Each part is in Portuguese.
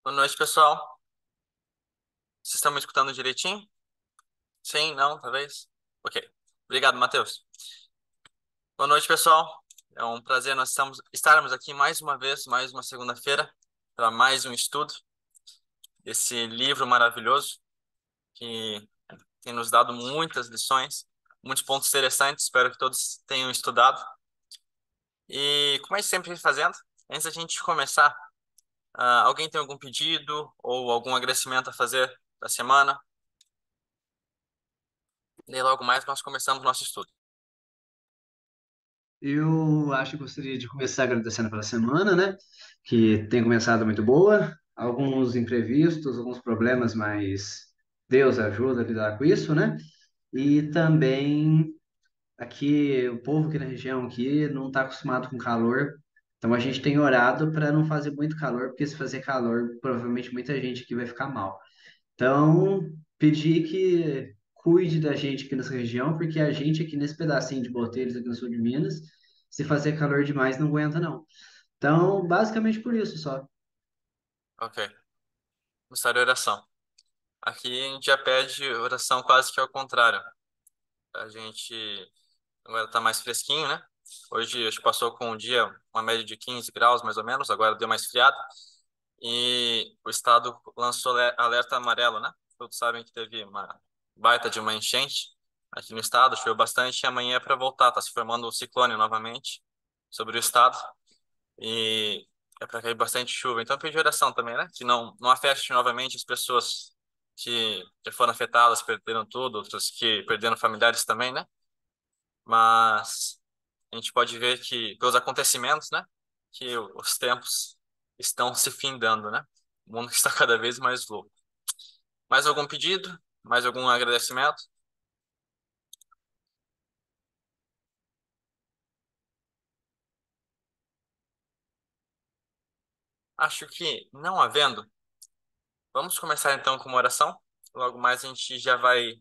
Boa noite, pessoal. Vocês estão me escutando direitinho? Sim, não, talvez? Ok. Obrigado, Matheus. Boa noite, pessoal. É um prazer nós estarmos aqui mais uma vez, mais uma segunda-feira, para mais um estudo desse livro maravilhoso que tem nos dado muitas lições, muitos pontos interessantes. Espero que todos tenham estudado. E como a gente sempre vem fazendo, antes da gente começar, alguém tem algum pedido ou algum agradecimento a fazer da semana? E logo mais nós começamos o nosso estudo. Eu acho que gostaria de começar agradecendo pela semana, né? Que tem começado muito boa. Alguns imprevistos, alguns problemas, mas Deus ajuda a lidar com isso, né? E também aqui, o povo aqui na região aqui não está acostumado com calor, então a gente tem orado para não fazer muito calor, porque se fazer calor, provavelmente muita gente aqui vai ficar mal. Então, pedir que cuide da gente aqui nessa região, porque a gente aqui nesse pedacinho de Boteiros, aqui no sul de Minas, se fazer calor demais, não aguenta, não. Então, basicamente por isso só. Ok. Começar a oração. Aqui a gente já pede oração quase que ao contrário. A gente agora tá mais fresquinho, né? Hoje a gente passou com um dia, uma média de 15 graus mais ou menos, agora deu mais esfriado. E o estado lançou alerta amarelo, né? Todos sabem que teve uma baita de uma enchente aqui no estado, choveu bastante e amanhã é para voltar, tá se formando um ciclone novamente sobre o estado e é para cair bastante chuva. Então, pedir oração também, né? Que não afete novamente as pessoas que já foram afetadas, perderam tudo, outras que perderam familiares também, né? Mas a gente pode ver que, pelos acontecimentos, né? Que os tempos estão se findando, né? O mundo está cada vez mais louco. Mais algum pedido? Mais algum agradecimento? Acho que não havendo, vamos começar então com uma oração. Logo mais a gente já vai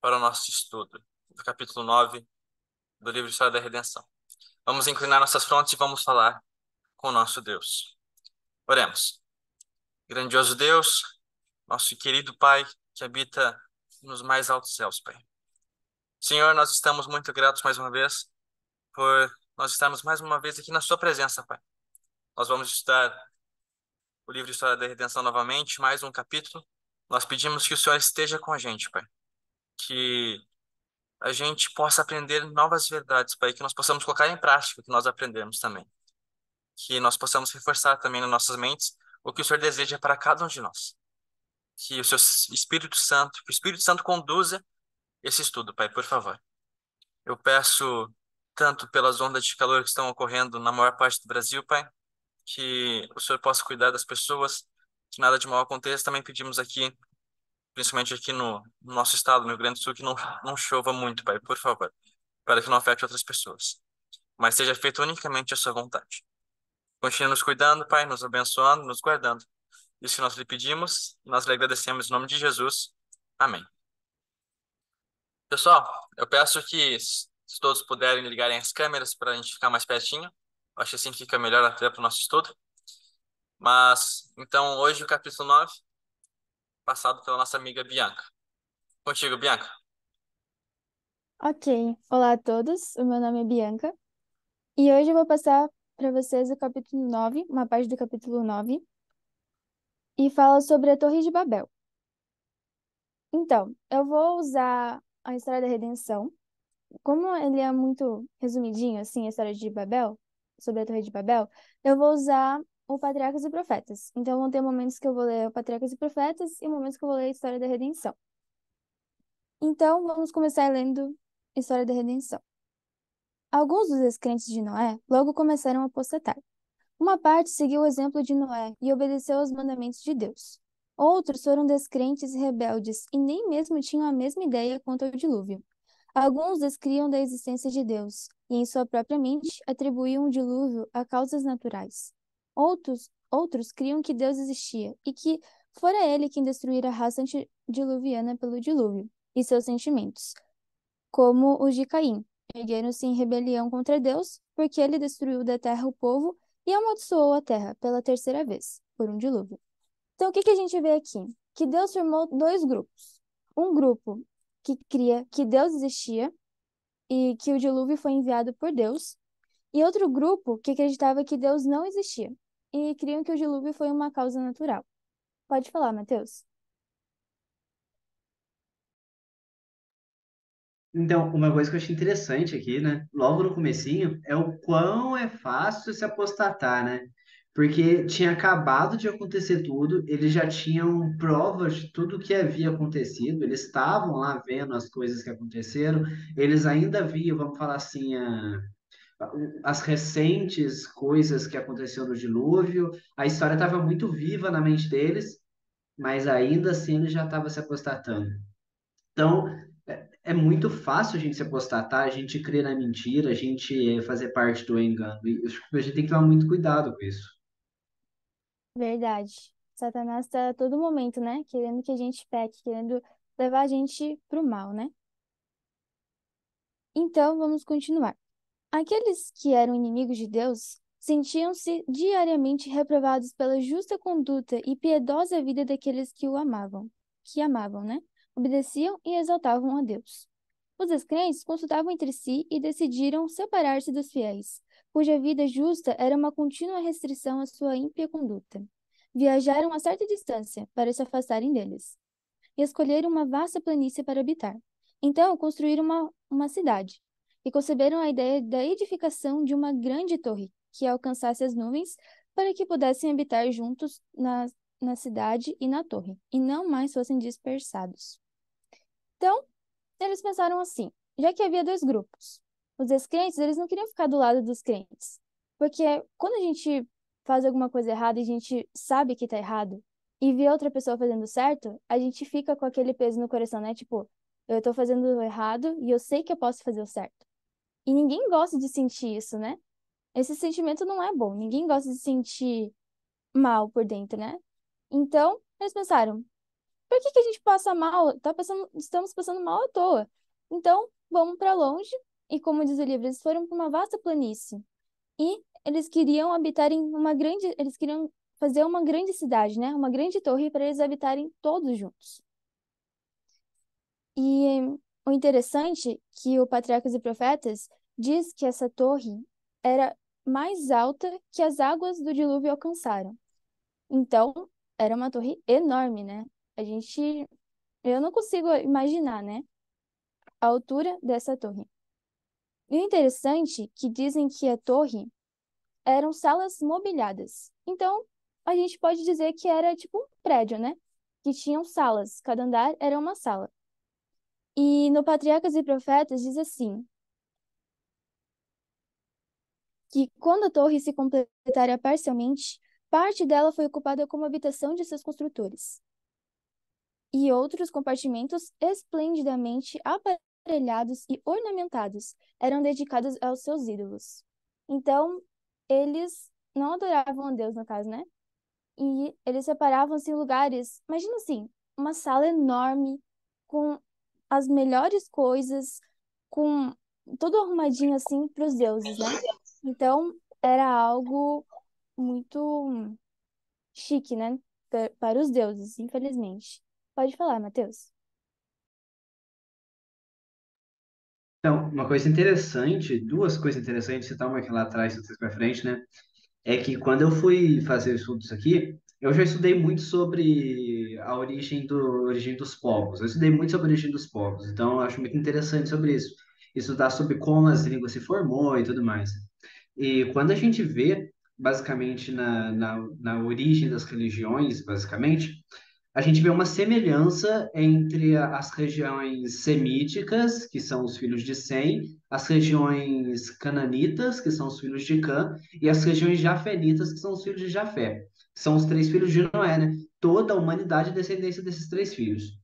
para o nosso estudo, do capítulo 9 do livro de História da Redenção. Vamos inclinar nossas frontes e vamos falar com o nosso Deus. Oremos. Grandioso Deus, nosso querido Pai que habita nos mais altos céus, Pai. Senhor, nós estamos muito gratos mais uma vez por nós estarmos mais uma vez aqui na Sua presença, Pai. Nós vamos estudar o livro de História da Redenção novamente, mais um capítulo. Nós pedimos que o Senhor esteja com a gente, Pai. Que a gente possa aprender novas verdades, Pai. Que nós possamos colocar em prática o que nós aprendemos também. Que nós possamos reforçar também nas nossas mentes o que o Senhor deseja para cada um de nós. Que o seu Espírito Santo, que o Espírito Santo conduza esse estudo, Pai, por favor. Eu peço tanto pelas ondas de calor que estão ocorrendo na maior parte do Brasil, Pai, que o Senhor possa cuidar das pessoas, que nada de mal aconteça. Também pedimos aqui, principalmente aqui no nosso estado, no Rio Grande do Sul, que não chova muito, Pai, por favor, para que não afete outras pessoas. Mas seja feito unicamente a sua vontade. Continue nos cuidando, Pai, nos abençoando, nos guardando. Isso que nós lhe pedimos, nós lhe agradecemos em nome de Jesus. Amém. Pessoal, eu peço que se todos puderem ligarem as câmeras para a gente ficar mais pertinho. Eu acho que assim fica melhor até para o nosso estudo. Mas, então, hoje o capítulo 9, passado pela nossa amiga Bianca. Contigo, Bianca. Ok, olá a todos, o meu nome é Bianca e hoje eu vou passar para vocês o capítulo 9, uma parte do capítulo 9, e fala sobre a Torre de Babel. Então, eu vou usar a história da redenção, como ele é muito resumidinho, assim, a história de Babel, sobre a Torre de Babel, eu vou usar o Patriarcas e Profetas. Então, vão ter momentos que eu vou ler o Patriarcas e Profetas e momentos que eu vou ler a história da redenção. Então, vamos começar lendo a história da redenção. Alguns dos descrentes de Noé logo começaram a apostatar. Uma parte seguiu o exemplo de Noé e obedeceu aos mandamentos de Deus. Outros foram descrentes e rebeldes e nem mesmo tinham a mesma ideia quanto ao dilúvio. Alguns descriam da existência de Deus e, em sua própria mente, atribuíam o dilúvio a causas naturais. Outros criam que Deus existia e que fora ele quem destruíra a raça antediluviana pelo dilúvio e seus sentimentos, como os de Caim. Ergueram-se em rebelião contra Deus, porque ele destruiu da terra o povo e amaldiçoou a terra pela terceira vez, por um dilúvio. Então, o que que a gente vê aqui? Que Deus formou dois grupos. Um grupo que cria que Deus existia e que o dilúvio foi enviado por Deus, e outro grupo que acreditava que Deus não existia e criam que o dilúvio foi uma causa natural. Pode falar, Mateus. Então, uma coisa que eu achei interessante aqui, né? Logo no comecinho, é o quão é fácil se apostatar, né? Porque tinha acabado de acontecer tudo, eles já tinham provas de tudo que havia acontecido, eles estavam lá vendo as coisas que aconteceram, eles ainda viam, vamos falar assim, as recentes coisas que aconteceram no dilúvio, a história estava muito viva na mente deles, mas ainda assim ele já estava se apostatando. Então, é muito fácil a gente se apostatar, a gente crer na mentira, a gente fazer parte do engano. E eu acho que a gente tem que tomar muito cuidado com isso. Verdade. Satanás está a todo momento, né? Querendo que a gente peque, querendo levar a gente pro mal, né? Então, vamos continuar. Aqueles que eram inimigos de Deus sentiam-se diariamente reprovados pela justa conduta e piedosa vida daqueles que amavam, né? Obedeciam e exaltavam a Deus. Os descrentes consultavam entre si e decidiram separar-se dos fiéis, cuja vida justa era uma contínua restrição à sua ímpia conduta. Viajaram a certa distância para se afastarem deles e escolheram uma vasta planície para habitar. Então, construíram uma cidade e conceberam a ideia da edificação de uma grande torre que alcançasse as nuvens para que pudessem habitar juntos na cidade e na torre, e não mais fossem dispersados. Então, eles pensaram assim, já que havia dois grupos. Os descrentes, eles não queriam ficar do lado dos crentes, porque quando a gente faz alguma coisa errada e a gente sabe que tá errado, e vê outra pessoa fazendo certo, a gente fica com aquele peso no coração, né? Tipo, eu tô fazendo o errado e eu sei que eu posso fazer o certo. E ninguém gosta de sentir isso, né? Esse sentimento não é bom. Ninguém gosta de sentir mal por dentro, né? Então, eles pensaram, por que que a gente passa mal? Estamos passando mal à toa. Então, vamos para longe. E como diz o livro, eles foram para uma vasta planície. E eles queriam habitar em eles queriam fazer uma grande cidade, né? Uma grande torre para eles habitarem todos juntos. E o interessante é que o Patriarcas e Profetas diz que essa torre era mais alta que as águas do dilúvio alcançaram. Então, era uma torre enorme, né? A gente, eu não consigo imaginar, né? A altura dessa torre. E o interessante é que dizem que a torre eram salas mobiliadas. Então, a gente pode dizer que era tipo um prédio, né? Que tinham salas, cada andar era uma sala. E no Patriarcas e Profetas diz assim, que quando a torre se completara parcialmente, parte dela foi ocupada como habitação de seus construtores, e outros compartimentos esplendidamente aparelhados e ornamentados eram dedicados aos seus ídolos. Então, eles não adoravam a Deus, no caso, né? E eles separavam-se em lugares, imagina assim, uma sala enorme, com as melhores coisas, com tudo arrumadinho assim para os deuses, né? Então, era algo muito chique, né? Para os deuses, infelizmente. Pode falar, Matheus. Então, uma coisa interessante, duas coisas interessantes, você tá uma aqui lá atrás, outra para frente, né? É que quando eu fui fazer estudos aqui, eu já estudei muito sobre a origem dos povos. Eu estudei muito sobre a origem dos povos, então eu acho muito interessante sobre isso. Estudar sobre como as línguas se formou e tudo mais. E quando a gente vê, basicamente, na origem das religiões, basicamente, a gente vê uma semelhança entre as regiões semíticas, que são os filhos de Sem, as regiões cananitas, que são os filhos de Cã, e as regiões jafenitas, que são os filhos de Jafé, que são os três filhos de Noé, né? Toda a humanidade é descendência desses três filhos.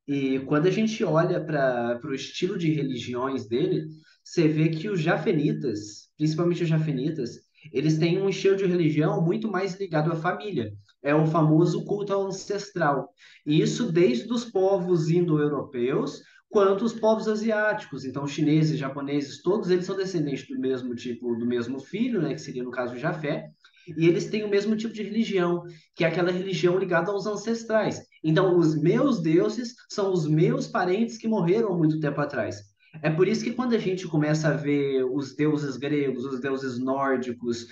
E quando a gente olha para o estilo de religiões dele, você vê que os jafenitas, principalmente os jafenitas, eles têm um estilo de religião muito mais ligado à família. É o famoso culto ancestral. E isso desde os povos indo-europeus quanto os povos asiáticos. Então, chineses, japoneses, todos eles são descendentes do mesmo tipo, do mesmo filho, né, que seria no caso Jafé. E eles têm o mesmo tipo de religião, que é aquela religião ligada aos ancestrais. Então, os meus deuses são os meus parentes que morreram há muito tempo atrás. É por isso que quando a gente começa a ver os deuses gregos, os deuses nórdicos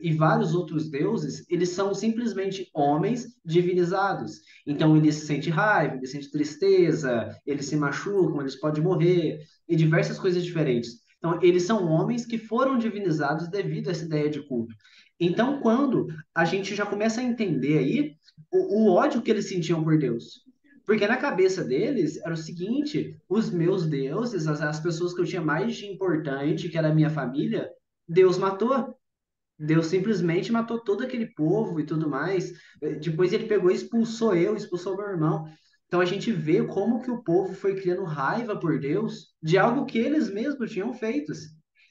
e vários outros deuses, eles são simplesmente homens divinizados. Então eles sentem raiva, eles sentem tristeza, eles se machucam, eles podem morrer e diversas coisas diferentes. Então eles são homens que foram divinizados devido a essa ideia de culto. Então quando a gente já começa a entender aí o ódio que eles sentiam por Deus, porque na cabeça deles era o seguinte: os meus deuses, as pessoas que eu tinha mais de importante, que era a minha família, Deus matou. Deus simplesmente matou todo aquele povo e tudo mais. Depois ele pegou e expulsou eu, expulsou meu irmão. Então a gente vê como que o povo foi criando raiva por Deus de algo que eles mesmos tinham feito.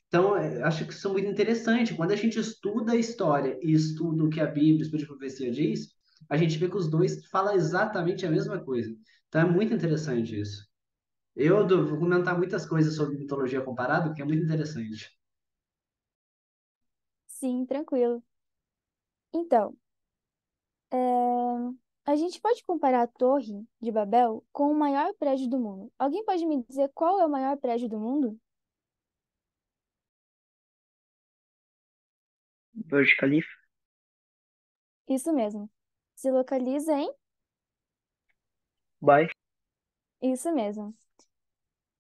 Então, acho que isso é muito interessante. Quando a gente estuda a história e estuda o que a Bíblia, o Espírito de Profecia diz, a gente vê que os dois falam exatamente a mesma coisa. Então é muito interessante isso. Vou comentar muitas coisas sobre mitologia comparada, porque é muito interessante. Sim, tranquilo. Então, é, a gente pode comparar a Torre de Babel com o maior prédio do mundo. Alguém pode me dizer qual é o maior prédio do mundo? Burj Khalifa, Isso mesmo. Se localiza em? Dubai, Isso mesmo.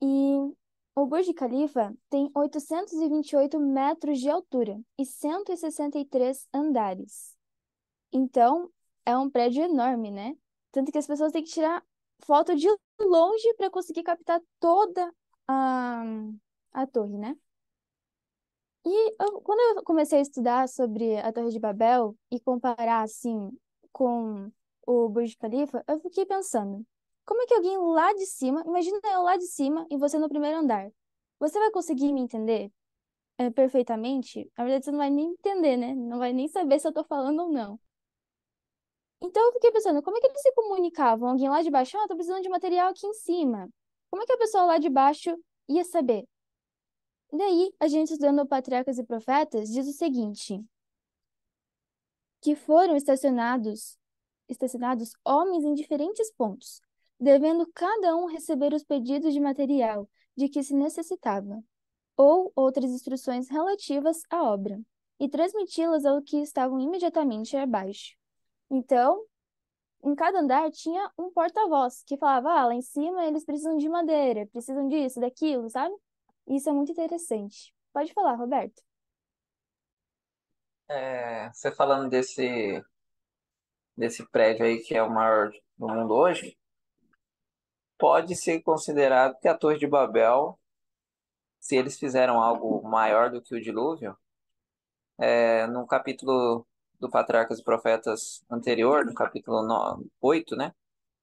E o Burj Khalifa tem 828 metros de altura e 163 andares. Então, é um prédio enorme, né? Tanto que as pessoas têm que tirar foto de longe para conseguir captar toda a, a torre, né? Quando eu comecei a estudar sobre a Torre de Babel e comparar, assim, com o Burj Khalifa, eu fiquei pensando, como é que alguém lá de cima, imagina eu lá de cima e você no primeiro andar, você vai conseguir me entender, perfeitamente? Na verdade, você não vai nem entender, né? Não vai nem saber se eu tô falando ou não. Então, eu fiquei pensando, como é que eles se comunicavam? Alguém lá de baixo, tô precisando de material aqui em cima. Como é que a pessoa lá de baixo ia saber? Daí, a gente estudando Patriarcas e Profetas diz o seguinte, que foram estacionados homens em diferentes pontos, devendo cada um receber os pedidos de material de que se necessitava, ou outras instruções relativas à obra, e transmiti-las ao que estavam imediatamente abaixo. Então, em cada andar tinha um porta-voz que falava, lá em cima eles precisam de madeira, precisam disso, daquilo, sabe? Isso é muito interessante. Pode falar, Roberto. Você falando desse prédio aí que é o maior do mundo hoje, pode ser considerado que a Torre de Babel, se eles fizeram algo maior do que o dilúvio, no capítulo do Patriarcas e Profetas anterior, no capítulo 8, né,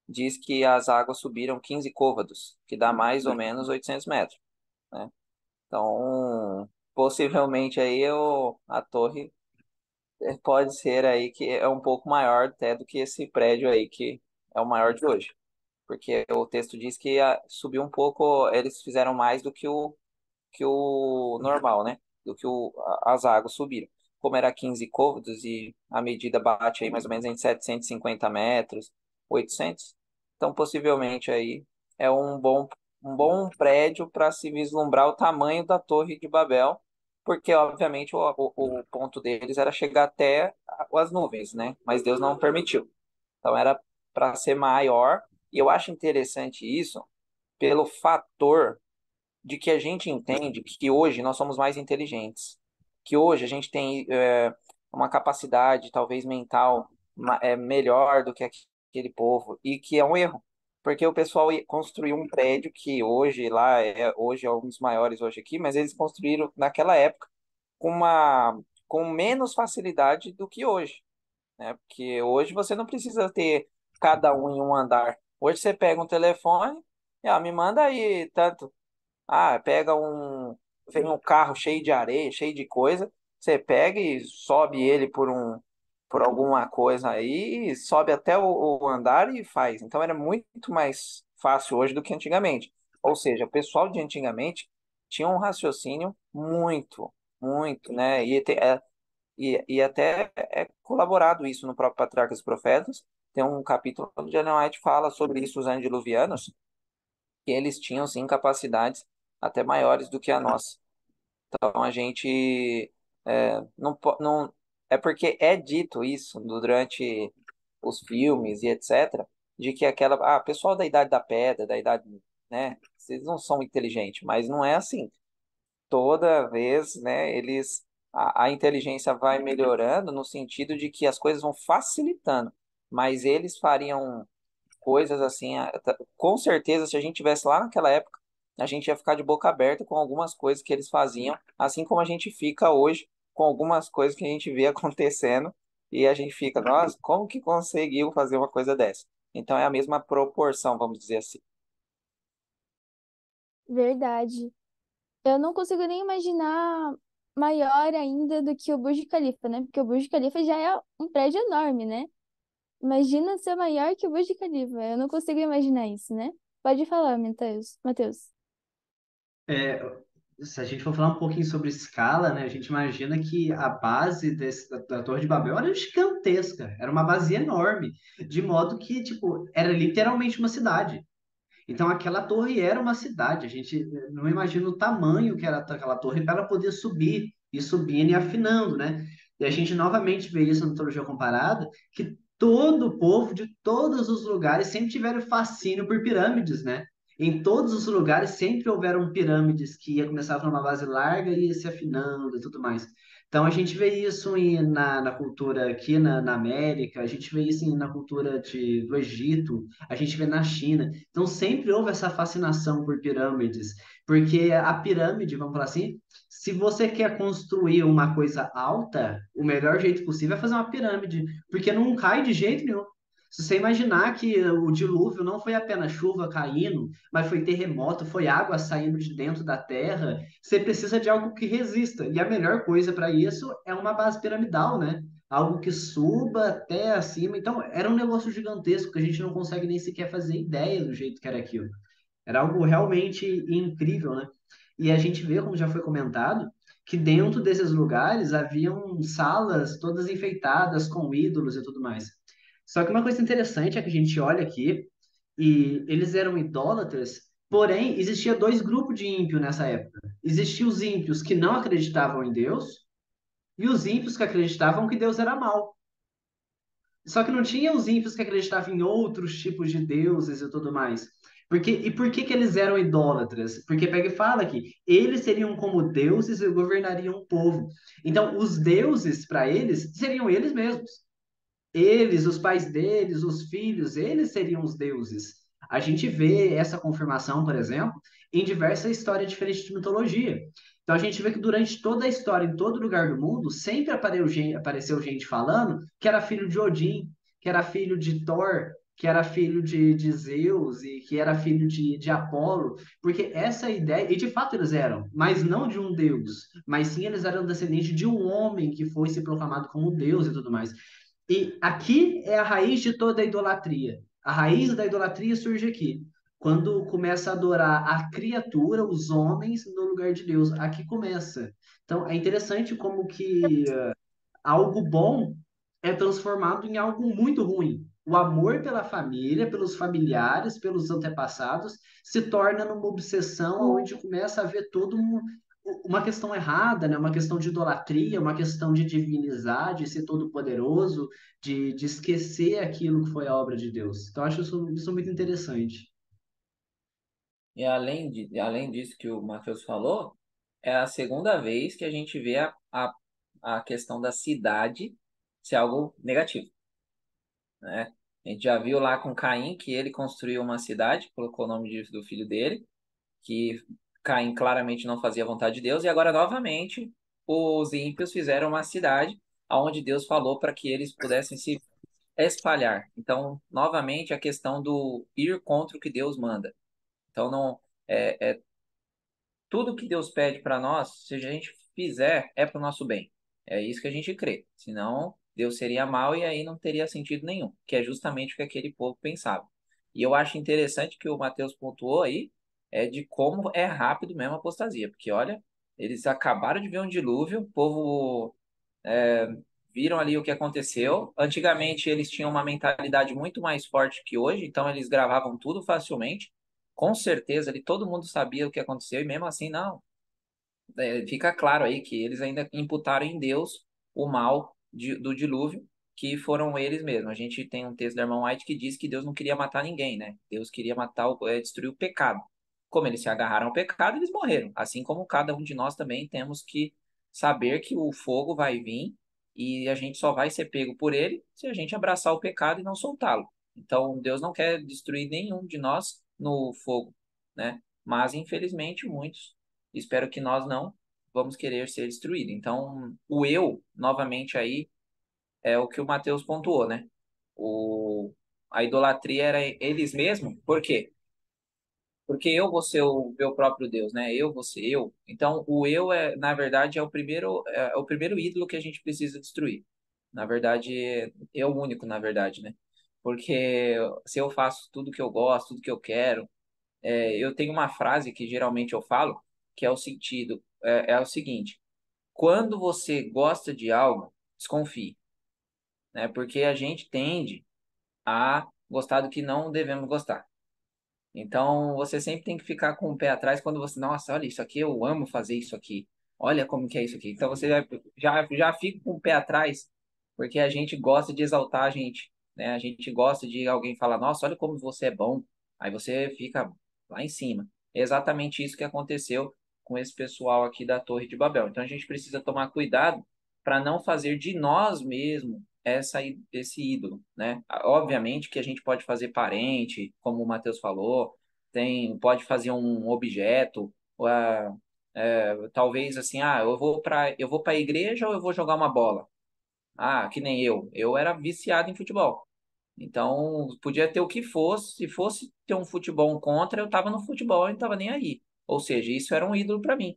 diz que as águas subiram 15 côvados, que dá mais ou menos 800 metros, né? Então, possivelmente aí a torre pode ser aí que é um pouco maior até do que esse prédio aí, que é o maior de hoje. Porque o texto diz que subiu um pouco, eles fizeram mais do que o normal, né? Do que as águas subiram. Como era 15 côvados e a medida bate aí mais ou menos em 750 metros, 800. Então, possivelmente aí é um bom prédio para se vislumbrar o tamanho da Torre de Babel, porque obviamente o ponto deles era chegar até as nuvens, né? Mas Deus não permitiu. Então era para ser maior, e eu acho interessante isso pelo fator de que a gente entende que hoje nós somos mais inteligentes, que hoje a gente tem uma capacidade talvez mental melhor do que aquele povo, e que é um erro, porque o pessoal construiu um prédio que hoje é um dos maiores hoje aqui, mas eles construíram naquela época com com menos facilidade do que hoje, né? Porque hoje você não precisa ter cada um em um andar. Hoje você pega um telefone, me manda aí tanto. Vem um carro cheio de areia, cheio de coisa, você pega e sobe ele por alguma coisa aí, sobe até o andar e faz. Então era muito mais fácil hoje do que antigamente. Ou seja, o pessoal de antigamente tinha um raciocínio muito, né? E até é colaborado isso no próprio Patriarcas e Profetas. Tem um capítulo onde Ellen White fala sobre isso, os antediluvianos, que eles tinham, sim, capacidades até maiores do que a nossa. Então, a gente não... É porque é dito isso durante os filmes e etc., de que pessoal da Idade da Pedra, da Idade, né, vocês não são inteligentes, mas não é assim. Toda vez, né, a inteligência vai melhorando no sentido de que as coisas vão facilitando, mas eles fariam coisas assim, com certeza, se a gente tivesse lá naquela época, a gente ia ficar de boca aberta com algumas coisas que eles faziam, assim como a gente fica hoje com algumas coisas que a gente vê acontecendo e a gente fica, nossa, como que conseguiu fazer uma coisa dessa? Então é a mesma proporção, vamos dizer assim. Verdade. Eu não consigo nem imaginar maior ainda do que o Burj Khalifa, né? Porque o Burj Khalifa já é um prédio enorme, né? Imagina ser maior que o Burj Khalifa. Eu não consigo imaginar isso, né? Pode falar, Matheus. Matheus. É, se a gente for falar um pouquinho sobre escala, né, a gente imagina que a base da Torre de Babel era gigantesca, era uma base enorme, de modo que, tipo, era literalmente uma cidade. Então, aquela torre era uma cidade. A gente não imagina o tamanho que era aquela torre para ela poder subir, e subindo e afinando, né? E a gente novamente vê isso na mitologia comparada, que todo o povo de todos os lugares sempre tiveram fascínio por pirâmides, né? Em todos os lugares sempre houveram pirâmides que ia começar numa base larga e ia se afinando e tudo mais. Então a gente vê isso na cultura aqui na América, a gente vê isso na cultura do Egito, a gente vê na China. Então sempre houve essa fascinação por pirâmides, porque a pirâmide, vamos falar assim, se você quer construir uma coisa alta, o melhor jeito possível é fazer uma pirâmide, porque não cai de jeito nenhum. Se você imaginar que o dilúvio não foi apenas chuva caindo, mas foi terremoto, foi água saindo de dentro da terra, você precisa de algo que resista. E a melhor coisa para isso é uma base piramidal, né? Algo que suba até acima. Então, era um negócio gigantesco que a gente não consegue nem sequer fazer ideia do jeito que era aquilo. Era algo realmente incrível, né? E a gente vê, como já foi comentado, que dentro desses lugares haviam salas todas enfeitadas com ídolos e tudo mais. Só que uma coisa interessante é que a gente olha aqui e eles eram idólatras, porém existia dois grupos de ímpios nessa época. Existiam os ímpios que não acreditavam em Deus e os ímpios que acreditavam que Deus era mau. Só que não tinha os ímpios que acreditavam em outros tipos de deuses e tudo mais. Por que que eles eram idólatras? Porque pega e fala que eles seriam como deuses e governariam o povo. Então, os deuses, para eles, seriam eles mesmos. Eles, os pais deles, os filhos, eles seriam os deuses. A gente vê essa confirmação, por exemplo, em diversas histórias diferentes de mitologia. Então a gente vê que durante toda a história, em todo lugar do mundo, sempre apareceu gente falando que era filho de Odin, que era filho de Thor, que era filho de Zeus e que era filho de Apolo, porque essa ideia, e de fato eles eram, mas não de um deus, mas sim eles eram descendentes de um homem que foi se proclamado como deus e tudo mais. E aqui é a raiz de toda a idolatria. A raiz da idolatria surge aqui, quando começa a adorar a criatura, os homens, no lugar de Deus. Aqui começa. Então, é interessante como que algo bom é transformado em algo muito ruim. O amor pela família, pelos familiares, pelos antepassados, se torna numa obsessão onde começa a haver uma questão errada, né? Uma questão de idolatria, uma questão de divinizar, de ser todo-poderoso, de esquecer aquilo que foi a obra de Deus. Então, eu acho isso muito interessante. E além disso que o Matheus falou, é a segunda vez que a gente vê a questão da cidade ser algo negativo, né? A gente já viu lá com Caim que ele construiu uma cidade, colocou o nome do filho dele, que Caim claramente não fazia a vontade de Deus, e agora novamente os ímpios fizeram uma cidade onde Deus falou para que eles pudessem se espalhar. Então, novamente, a questão do ir contra o que Deus manda. Então, não é tudo que Deus pede para nós, se a gente fizer, é para o nosso bem. É isso que a gente crê. Senão, Deus seria mal e aí não teria sentido nenhum, que é justamente o que aquele povo pensava. E eu acho interessante que o Mateus pontuou aí, de como é rápido mesmo a apostasia, porque olha, eles acabaram de ver um dilúvio, o povo viram ali o que aconteceu. Antigamente eles tinham uma mentalidade muito mais forte que hoje, então eles gravavam tudo facilmente. Com certeza ali todo mundo sabia o que aconteceu e mesmo assim não. Fica claro aí que eles ainda imputaram em Deus o mal do dilúvio, que foram eles mesmos. A gente tem um texto da irmã White que diz que Deus não queria matar ninguém, né? Deus queria matar, destruir o pecado. Como eles se agarraram ao pecado, eles morreram. Assim como cada um de nós também temos que saber que o fogo vai vir e a gente só vai ser pego por ele se a gente abraçar o pecado e não soltá-lo. Então, Deus não quer destruir nenhum de nós no fogo, né? Mas, infelizmente, muitos, espero que nós não, vamos querer ser destruídos. Então, o eu, novamente aí, é o que o Mateus pontuou, né? O, a idolatria era eles mesmos, por quê? Porque eu vou ser o meu próprio Deus, né? Eu vou ser eu. Então, o eu na verdade, é o primeiro ídolo que a gente precisa destruir. Na verdade, é o único, na verdade, né? Porque se eu faço tudo que eu gosto, tudo que eu quero, eu tenho uma frase que geralmente eu falo, que é o sentido, é o seguinte: quando você gosta de algo, desconfie, né? Porque a gente tende a gostar do que não devemos gostar. Então, você sempre tem que ficar com o pé atrás quando você, nossa, olha isso aqui, eu amo fazer isso aqui. Olha como que é isso aqui. Então, você já fica com o pé atrás, porque a gente gosta de exaltar a gente, né? A gente gosta de alguém falar, nossa, olha como você é bom. Aí você fica lá em cima. É exatamente isso que aconteceu com esse pessoal aqui da Torre de Babel. Então, a gente precisa tomar cuidado para não fazer de nós mesmos esse ídolo, né? Obviamente que a gente pode fazer parente, como o Matheus falou, pode fazer um objeto, talvez assim, eu vou para a igreja ou eu vou jogar uma bola? Ah, que nem eu era viciado em futebol. Então, podia ter o que fosse, se fosse ter um futebol contra, eu tava no futebol e não tava nem aí. Ou seja, isso era um ídolo para mim.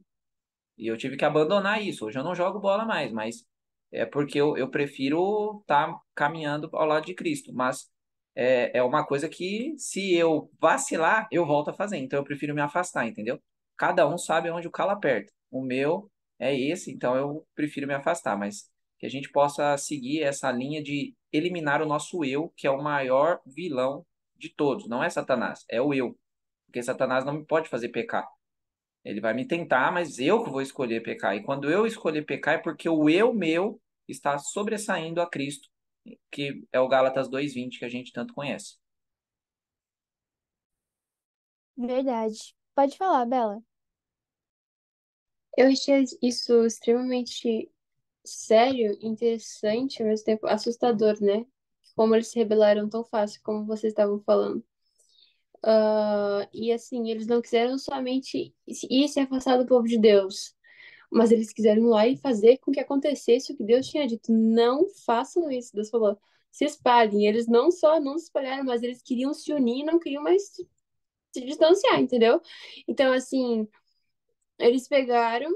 E eu tive que abandonar isso. Hoje eu não jogo bola mais, mas é porque eu prefiro estar caminhando ao lado de Cristo. Mas é uma coisa que, se eu vacilar, eu volto a fazer. Então eu prefiro me afastar, entendeu? Cada um sabe onde o calo aperta. O meu é esse, então eu prefiro me afastar. Mas que a gente possa seguir essa linha de eliminar o nosso eu, que é o maior vilão de todos. Não é Satanás, é o eu. Porque Satanás não me pode fazer pecar. Ele vai me tentar, mas eu que vou escolher pecar. E quando eu escolher pecar é porque o eu meu está sobressaindo a Cristo, que é o Gálatas 2:20 que a gente tanto conhece. Verdade. Pode falar, Bela. Eu achei isso extremamente sério, interessante, ao mesmo tempo assustador, né? Como eles se rebelaram tão fácil, como vocês estavam falando. E assim, eles não quiseram somente ir se afastar do povo de Deus, mas eles quiseram ir lá e fazer com que acontecesse o que Deus tinha dito. Não façam isso, Deus falou. Se espalhem. Eles não só não se espalharam, mas eles queriam se unir e não queriam mais se distanciar, entendeu? Então, assim, eles pegaram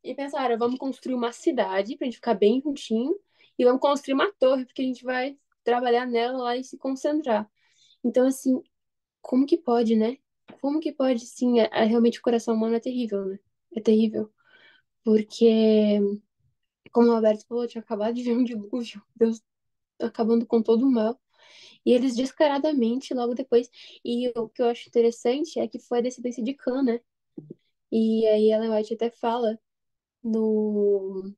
e pensaram, vamos construir uma cidade pra gente ficar bem juntinho e vamos construir uma torre, porque a gente vai trabalhar nela lá e se concentrar. Então, assim, como que pode, né? Como que pode, sim, realmente o coração humano é terrível, né? É terrível. Porque, como o Alberto falou, eu tinha acabado de ver um dilúvio, Deus acabando com todo o mal. E eles descaradamente, logo depois. E o que eu acho interessante é que foi a descendência de Cã, né? E aí Ellen White até fala no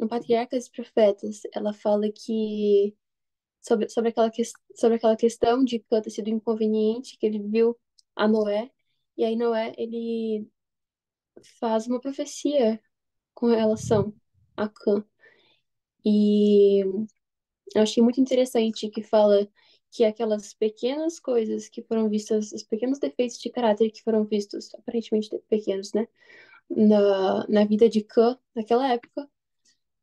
Patriarcas e Profetas, ela fala que sobre aquela questão de Cã ter sido inconveniente, que ele viu a Noé, e aí Noé, ele faz uma profecia com relação a Cã. E eu achei muito interessante que fala que aquelas pequenas coisas que foram vistas, os pequenos defeitos de caráter que foram vistos, aparentemente pequenos, né, na vida de Cã naquela época,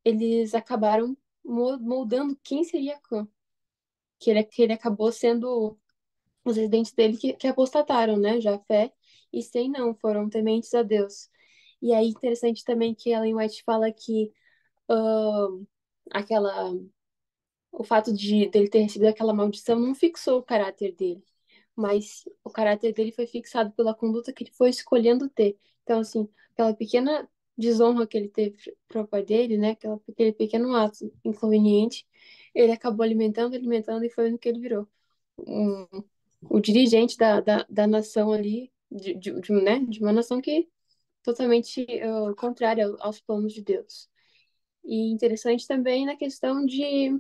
eles acabaram moldando quem seria Cã. Que ele acabou sendo os descendentes dele que apostataram, né? Jafé e Sem não, foram tementes a Deus. E aí, interessante também que Ellen White fala que aquela o fato de dele ter recebido aquela maldição não fixou o caráter dele, mas o caráter dele foi fixado pela conduta que ele foi escolhendo ter. Então, assim, aquela pequena desonra que ele teve para o pai dele, né? Aquele pequeno ato inconveniente, ele acabou alimentando, alimentando e foi o que ele virou. Um, o dirigente da nação ali, né? De uma nação que totalmente contrária aos planos de Deus. E interessante também na questão de.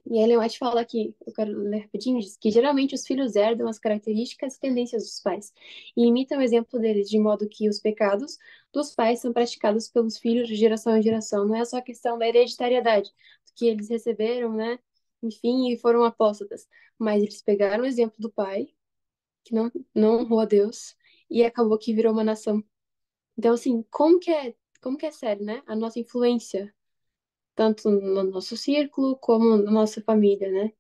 E Ellen White fala aqui, eu quero ler rapidinho, diz que geralmente os filhos herdam as características e tendências dos pais e imitam o exemplo deles, de modo que os pecados dos pais são praticados pelos filhos de geração em geração. Não é só a questão da hereditariedade, que eles receberam, né? Enfim, e foram apóstatas. Mas eles pegaram o exemplo do pai, que não honrou a Deus, e acabou que virou uma nação. Então, assim, como que é sério, né? A nossa influência, tanto no nosso círculo como na nossa família, né?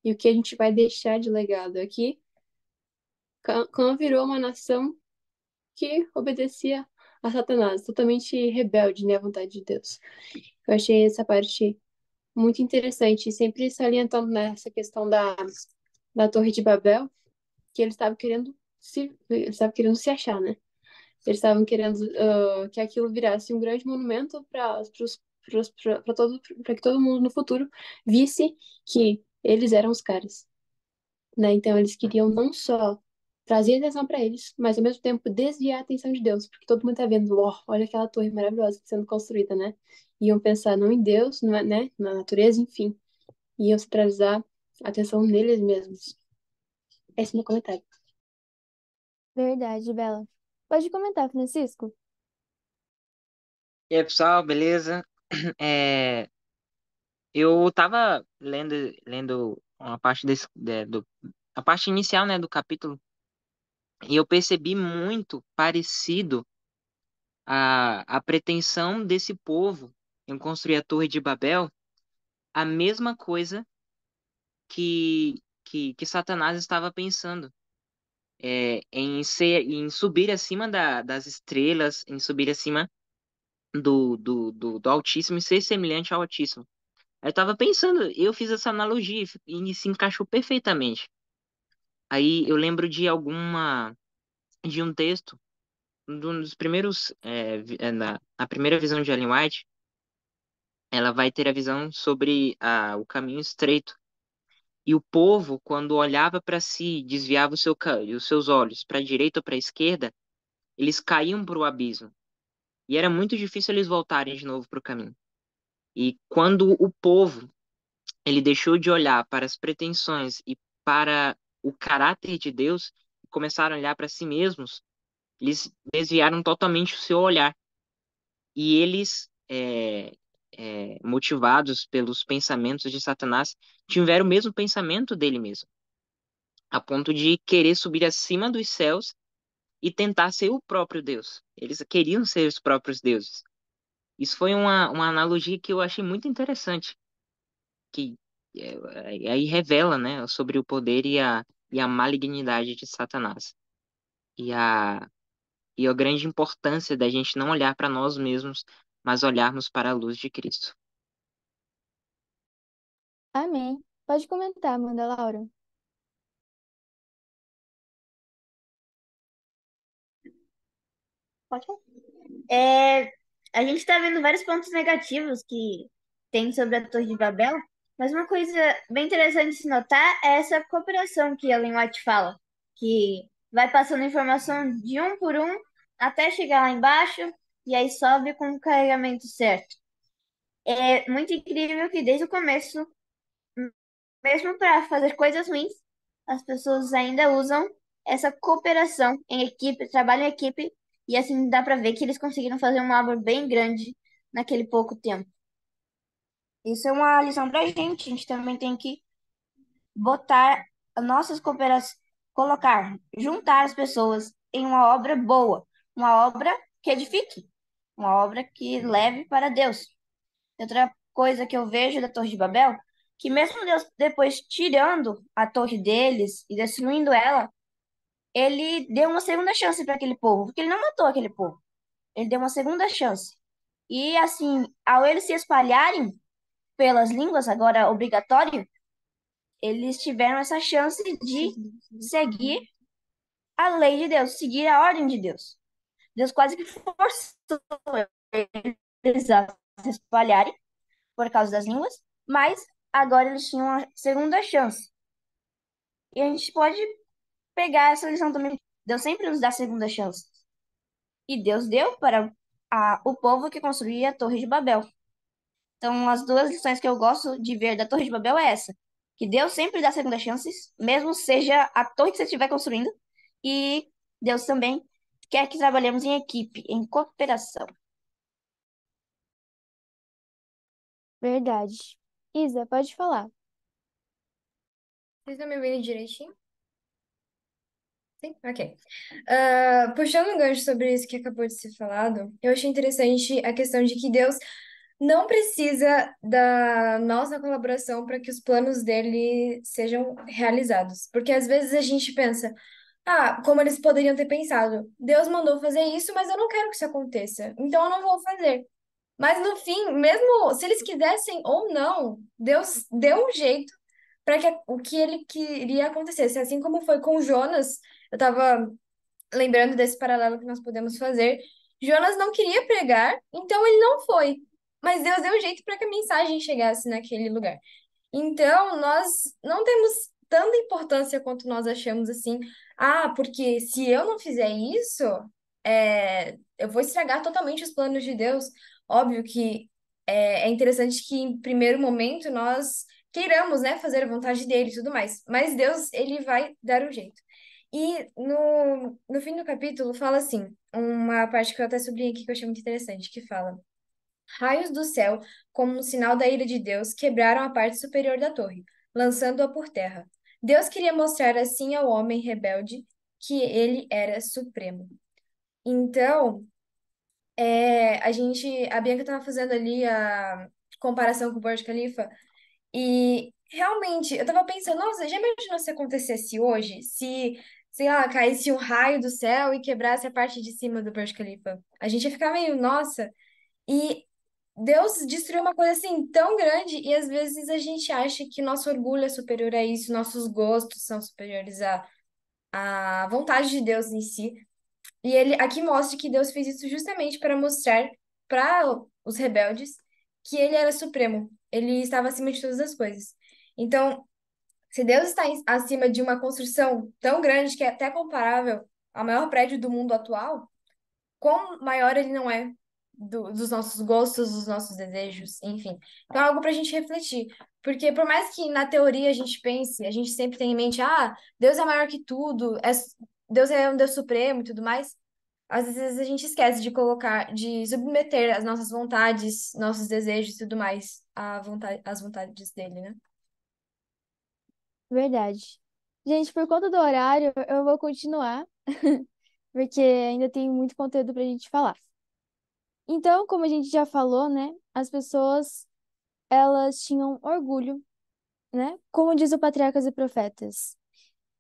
E o que a gente vai deixar de legado aqui. Cã virou uma nação que obedecia a Satanás, totalmente rebelde, né, à vontade de Deus. Eu achei essa parte muito interessante, e sempre salientando nessa questão da Torre de Babel, que eles estavam querendo se achar, né? Eles estavam querendo que aquilo virasse um grande monumento para que todo mundo no futuro visse que eles eram os caras, né? Então eles queriam não só trazer atenção para eles, mas ao mesmo tempo desviar a atenção de Deus, porque todo mundo tá vendo, ó, olha aquela torre maravilhosa sendo construída, né? Iam pensar não em Deus, não é, né? Na natureza, enfim. Iam centralizar a atenção neles mesmos. Esse é o meu comentário. Verdade, Bela. Pode comentar, Francisco? E aí, pessoal, beleza? É, eu tava lendo uma parte a parte inicial, né, do capítulo, e eu percebi muito parecido a pretensão desse povo em construir a Torre de Babel, a mesma coisa que Satanás estava pensando, em subir acima das estrelas, em subir acima do Altíssimo e ser semelhante ao Altíssimo. Aí eu tava pensando, eu fiz essa analogia e se encaixou perfeitamente. Aí eu lembro de um texto, de um dos primeiros, na primeira visão de Ellen White, ela vai ter a visão sobre o caminho estreito. E o povo, quando olhava para si, desviava os seus olhos para a direita ou para a esquerda, eles caíam para o abismo. E era muito difícil eles voltarem de novo para o caminho. E quando o povo ele deixou de olhar para as pretensões e para o caráter de Deus e começaram a olhar para si mesmos, eles desviaram totalmente o seu olhar. E eles, motivados pelos pensamentos de Satanás, tiveram o mesmo pensamento dele mesmo, a ponto de querer subir acima dos céus e tentar ser o próprio Deus. Eles queriam ser os próprios deuses. Isso foi uma analogia que eu achei muito interessante, que aí revela, né, sobre o poder e a malignidade de Satanás. E a grande importância da gente não olhar para nós mesmos, mas olharmos para a luz de Cristo. Amém. Pode comentar, Amanda Laura. Pode falar. É, a gente está vendo vários pontos negativos que tem sobre a Torre de Babel, mas uma coisa bem interessante de se notar é essa cooperação que a Ellen White fala, que vai passando informação de um por um até chegar lá embaixo e aí sobe com o carregamento certo. É muito incrível que desde o começo, mesmo para fazer coisas ruins, as pessoas ainda usam essa cooperação em equipe, trabalho em equipe, e assim dá para ver que eles conseguiram fazer uma obra bem grande naquele pouco tempo. Isso é uma lição para a gente também tem que botar as nossas cooperações, colocar, juntar as pessoas em uma obra boa, uma obra que edifique, uma obra que leve para Deus. Outra coisa que eu vejo da Torre de Babel, que mesmo Deus depois tirando a torre deles e destruindo ela, ele deu uma segunda chance para aquele povo, porque ele não matou aquele povo. Ele deu uma segunda chance. E assim, ao eles se espalharem pelas línguas, agora obrigatório, eles tiveram essa chance de seguir a lei de Deus, seguir a ordem de Deus. Deus quase que forçou eles a se espalharem por causa das línguas, mas agora eles tinham uma segunda chance. E a gente pode pegar essa lição também. Deus sempre nos dá segunda chance. E Deus deu para o povo que construía a Torre de Babel. Então, as duas lições que eu gosto de ver da Torre de Babel é essa: que Deus sempre dá segunda chances, mesmo seja a torre que você estiver construindo, e Deus também quer que trabalhemos em equipe, em cooperação. Verdade. Isa, pode falar. Vocês estão me ouvindo direitinho? Sim? Ok. Puxando um gancho sobre isso que acabou de ser falado, eu achei interessante a questão de que Deus não precisa da nossa colaboração para que os planos dele sejam realizados. Porque às vezes a gente pensa, como eles poderiam ter pensado, Deus mandou fazer isso, mas eu não quero que isso aconteça, então eu não vou fazer. Mas no fim, mesmo se eles quisessem ou não, Deus deu um jeito para que o que ele queria acontecesse. Assim como foi com Jonas, eu estava lembrando desse paralelo que nós podemos fazer. Jonas não queria pregar, então ele não foi. Mas Deus deu um jeito para que a mensagem chegasse naquele lugar. Então, nós não temos tanta importância quanto nós achamos assim. Porque se eu não fizer isso, eu vou estragar totalmente os planos de Deus. Óbvio que é interessante que, em primeiro momento, nós queiramos, né, fazer a vontade dele e tudo mais. Mas Deus, ele vai dar um jeito. E no fim do capítulo fala assim, uma parte que eu até sublinhei aqui que eu achei muito interessante, que fala: raios do céu, como um sinal da ira de Deus, quebraram a parte superior da torre, lançando-a por terra. Deus queria mostrar assim ao homem rebelde que ele era supremo. Então, a Bianca estava fazendo ali a comparação com o Burj Khalifa, e realmente, eu tava pensando, nossa, já imaginou se acontecesse hoje? Se, sei lá, caísse um raio do céu e quebrasse a parte de cima do Burj Khalifa? A gente ia ficar meio, nossa. E Deus destruiu uma coisa assim tão grande e às vezes a gente acha que nosso orgulho é superior a isso, nossos gostos são superiores à vontade de Deus em si. E ele aqui mostra que Deus fez isso justamente para mostrar para os rebeldes que ele era supremo, ele estava acima de todas as coisas. Então, se Deus está acima de uma construção tão grande que é até comparável ao maior prédio do mundo atual, quão maior ele não é dos nossos gostos, dos nossos desejos, enfim. Então, é algo para a gente refletir. Porque por mais que na teoria a gente pense, a gente sempre tem em mente, Deus é maior que tudo, Deus é um Deus supremo e tudo mais, às vezes a gente esquece de colocar, de submeter as nossas vontades, nossos desejos e tudo mais às vontades dele, né? Verdade. Gente, por conta do horário, eu vou continuar, porque ainda tem muito conteúdo pra gente falar. Então, como a gente já falou, né, as pessoas, elas tinham orgulho, né? Como diz o Patriarcas e Profetas.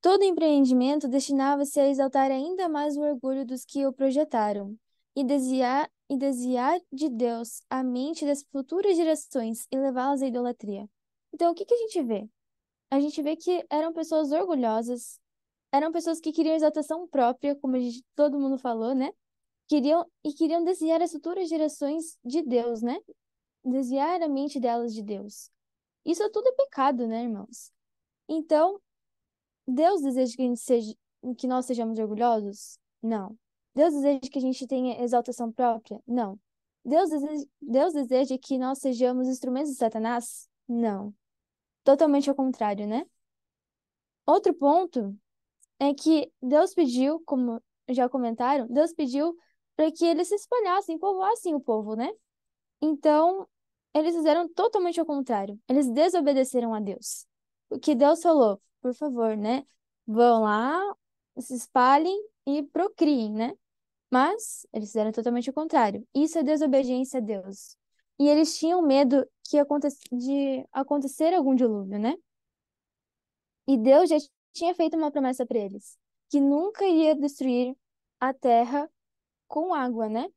Todo empreendimento destinava-se a exaltar ainda mais o orgulho dos que o projetaram e desviar de Deus a mente das futuras gerações e levá-las à idolatria. Então, o que que a gente vê? A gente vê que eram pessoas orgulhosas, eram pessoas que queriam exaltação própria, como todo mundo falou, né? Queriam desviar as futuras gerações de Deus, né? Desviar a mente delas de Deus. Isso tudo é pecado, né, irmãos? Então, Deus deseja que nós sejamos orgulhosos? Não. Deus deseja que a gente tenha exaltação própria? Não. Deus deseja que nós sejamos instrumentos de Satanás? Não. Totalmente ao contrário, né? Outro ponto é que Deus pediu, como já comentaram, Deus pediu para que eles se espalhassem, povoassem o povo, né? Então, eles fizeram totalmente ao contrário. Eles desobedeceram a Deus. O que Deus falou, por favor, né? Vão lá, se espalhem e procriem, né? Mas eles fizeram totalmente o contrário. Isso é desobediência a Deus. E eles tinham medo de acontecer algum dilúvio, né? E Deus já tinha feito uma promessa para eles, que nunca iria destruir a terra com água, né?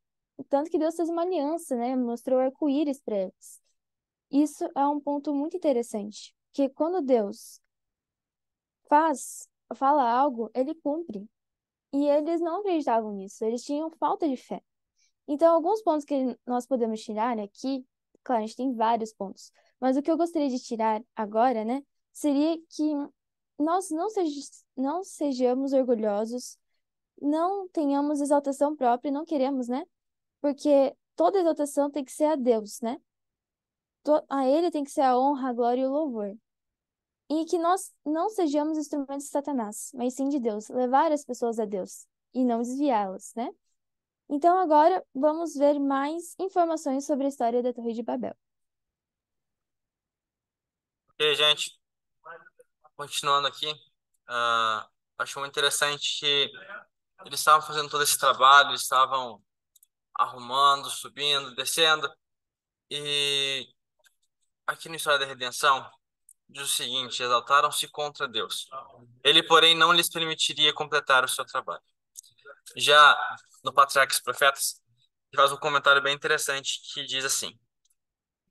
Tanto que Deus fez uma aliança, né? Mostrou arco-íris para eles. Isso é um ponto muito interessante, que quando Deus fala algo, ele cumpre. E eles não acreditavam nisso, eles tinham falta de fé. Então, alguns pontos que nós podemos tirar aqui, claro, a gente tem vários pontos, mas o que eu gostaria de tirar agora, né, seria que nós não sejamos orgulhosos, não tenhamos exaltação própria, não queremos, né? Porque toda exaltação tem que ser a Deus, né? A Ele tem que ser a honra, a glória e o louvor. E que nós não sejamos instrumentos de Satanás, mas sim de Deus, levar as pessoas a Deus e não desviá-las, né? Então agora vamos ver mais informações sobre a história da Torre de Babel. E, gente, continuando aqui, acho muito interessante que eles estavam fazendo todo esse trabalho, eles estavam arrumando, subindo, descendo. E aqui na história da redenção, diz o seguinte: exaltaram-se contra Deus. Ele, porém, não lhes permitiria completar o seu trabalho. Já no Patriarcas e Profetas, ele faz um comentário bem interessante que diz assim: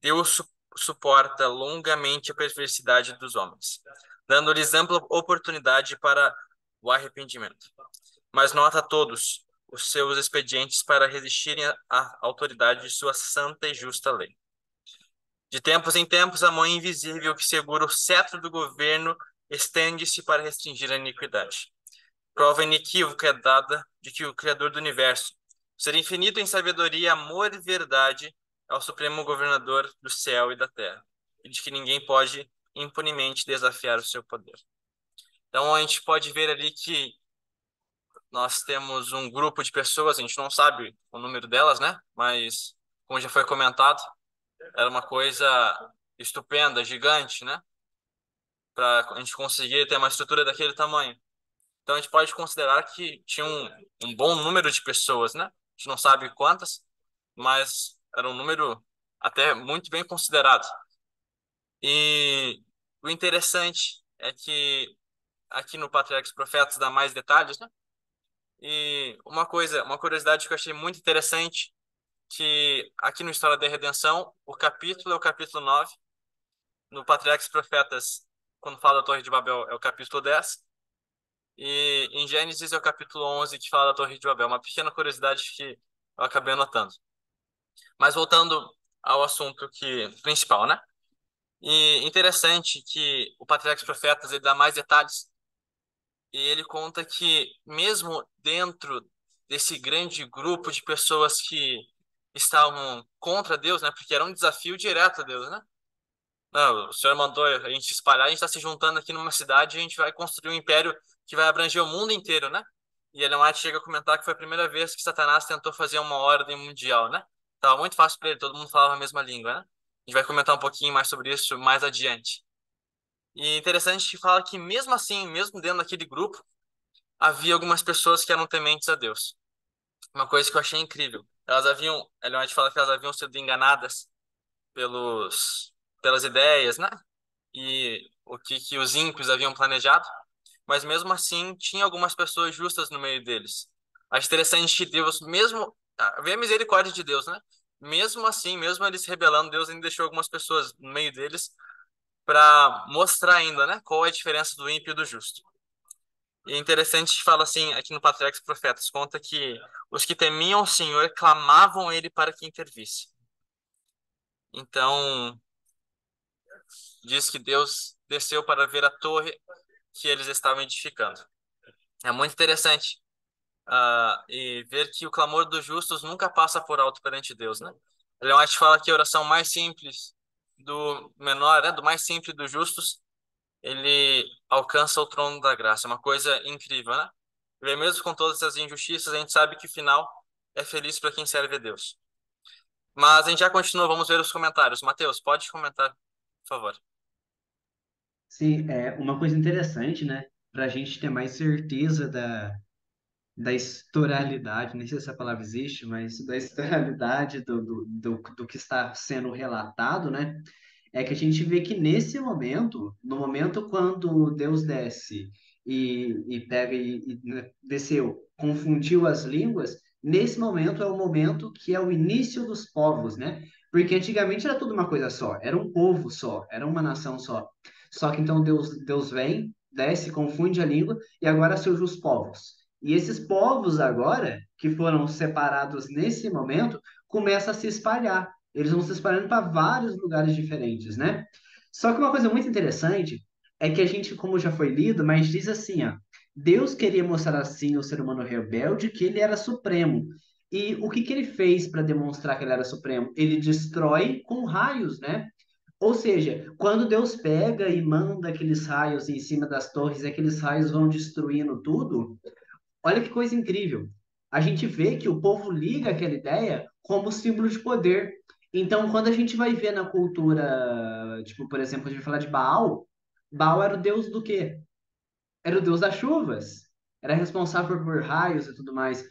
Deus suporta longamente a perversidade dos homens, dando-lhes ampla oportunidade para o arrependimento. Mas nota a todos os seus expedientes para resistirem à autoridade de sua santa e justa lei. De tempos em tempos, a mão invisível que segura o cetro do governo estende-se para restringir a iniquidade. Prova inequívoca é dada de que o Criador do universo, ser infinito em sabedoria, amor e verdade, é o supremo governador do céu e da terra, e de que ninguém pode impunemente desafiar o seu poder. Então a gente pode ver ali que nós temos um grupo de pessoas, a gente não sabe o número delas, né? Mas, como já foi comentado, era uma coisa estupenda, gigante, né? Para a gente conseguir ter uma estrutura daquele tamanho. Então a gente pode considerar que tinha um bom número de pessoas, né? A gente não sabe quantas, mas era um número até muito bem considerado. E o interessante é que aqui no Patriarcas e Profetas dá mais detalhes, né? E uma curiosidade que eu achei muito interessante, que aqui no História da Redenção, o capítulo é o capítulo 9, no Patriarcas e Profetas, quando fala da Torre de Babel, é o capítulo 10, e em Gênesis é o capítulo 11 que fala da Torre de Babel. Uma pequena curiosidade que eu acabei anotando. Mas voltando ao assunto principal, né? E interessante que o Patriarcas e Profetas ele dá mais detalhes e ele conta que mesmo dentro desse grande grupo de pessoas que estavam contra Deus, né? Porque era um desafio direto a Deus, né? Não, o Senhor mandou a gente espalhar, a gente está se juntando aqui numa cidade e a gente vai construir um império que vai abranger o mundo inteiro, né? E Ellen White chega a comentar que foi a primeira vez que Satanás tentou fazer uma ordem mundial, né? Tava muito fácil para ele, todo mundo falava a mesma língua, né? A gente vai comentar um pouquinho mais sobre isso mais adiante. E interessante que fala que mesmo assim, mesmo dentro daquele grupo, havia algumas pessoas que eram tementes a Deus. Uma coisa que eu achei incrível. Ellen White fala que elas haviam sido enganadas pelas ideias, né? E o que os ímpios haviam planejado, mas mesmo assim tinha algumas pessoas justas no meio deles. Acho interessante que Deus, mesmo, vê a misericórdia de Deus, né? Mesmo assim, mesmo eles se rebelando, Deus ainda deixou algumas pessoas no meio deles para mostrar ainda, né, qual é a diferença do ímpio e do justo. E é interessante que fala assim, aqui no Patriarcas e Profetas, conta que os que temiam o Senhor clamavam ele para que intervisse. Então, diz que Deus desceu para ver a torre que eles estavam edificando. É muito interessante e ver que o clamor dos justos nunca passa por alto perante Deus, né? Leon White fala que a oração mais simples do menor, né, do mais simples dos justos, ele alcança o trono da graça. É uma coisa incrível, né? E mesmo com todas essas injustiças, a gente sabe que o final é feliz para quem serve a Deus. Mas a gente já continua, vamos ver os comentários. Mateus, pode comentar, por favor. Sim, é uma coisa interessante, né? Para a gente ter mais certeza da historialidade, nem sei se essa palavra existe, mas da historialidade do que está sendo relatado, né? É que a gente vê que nesse momento, no momento quando Deus desce e pega né, desceu, confundiu as línguas, nesse momento é o momento que é o início dos povos, né? Porque antigamente era tudo uma coisa só, era um povo só, era uma nação só. Só que então Deus vem, desce, confunde a língua e agora surgem os povos. E esses povos agora, que foram separados nesse momento, começam a se espalhar. Eles vão se espalhando para vários lugares diferentes, né? Só que uma coisa muito interessante é que a gente, como já foi lido, mas diz assim, ó, Deus queria mostrar assim ao ser humano rebelde que ele era supremo. E o que que ele fez para demonstrar que ele era supremo? Ele destrói com raios, né? Ou seja, quando Deus pega e manda aqueles raios em cima das torres e aqueles raios vão destruindo tudo, olha que coisa incrível. A gente vê que o povo liga aquela ideia como símbolo de poder. Então, quando a gente vai ver na cultura, tipo, por exemplo, a gente vai falar de Baal, Baal era o deus do quê? Era o deus das chuvas, era responsável por raios e tudo mais.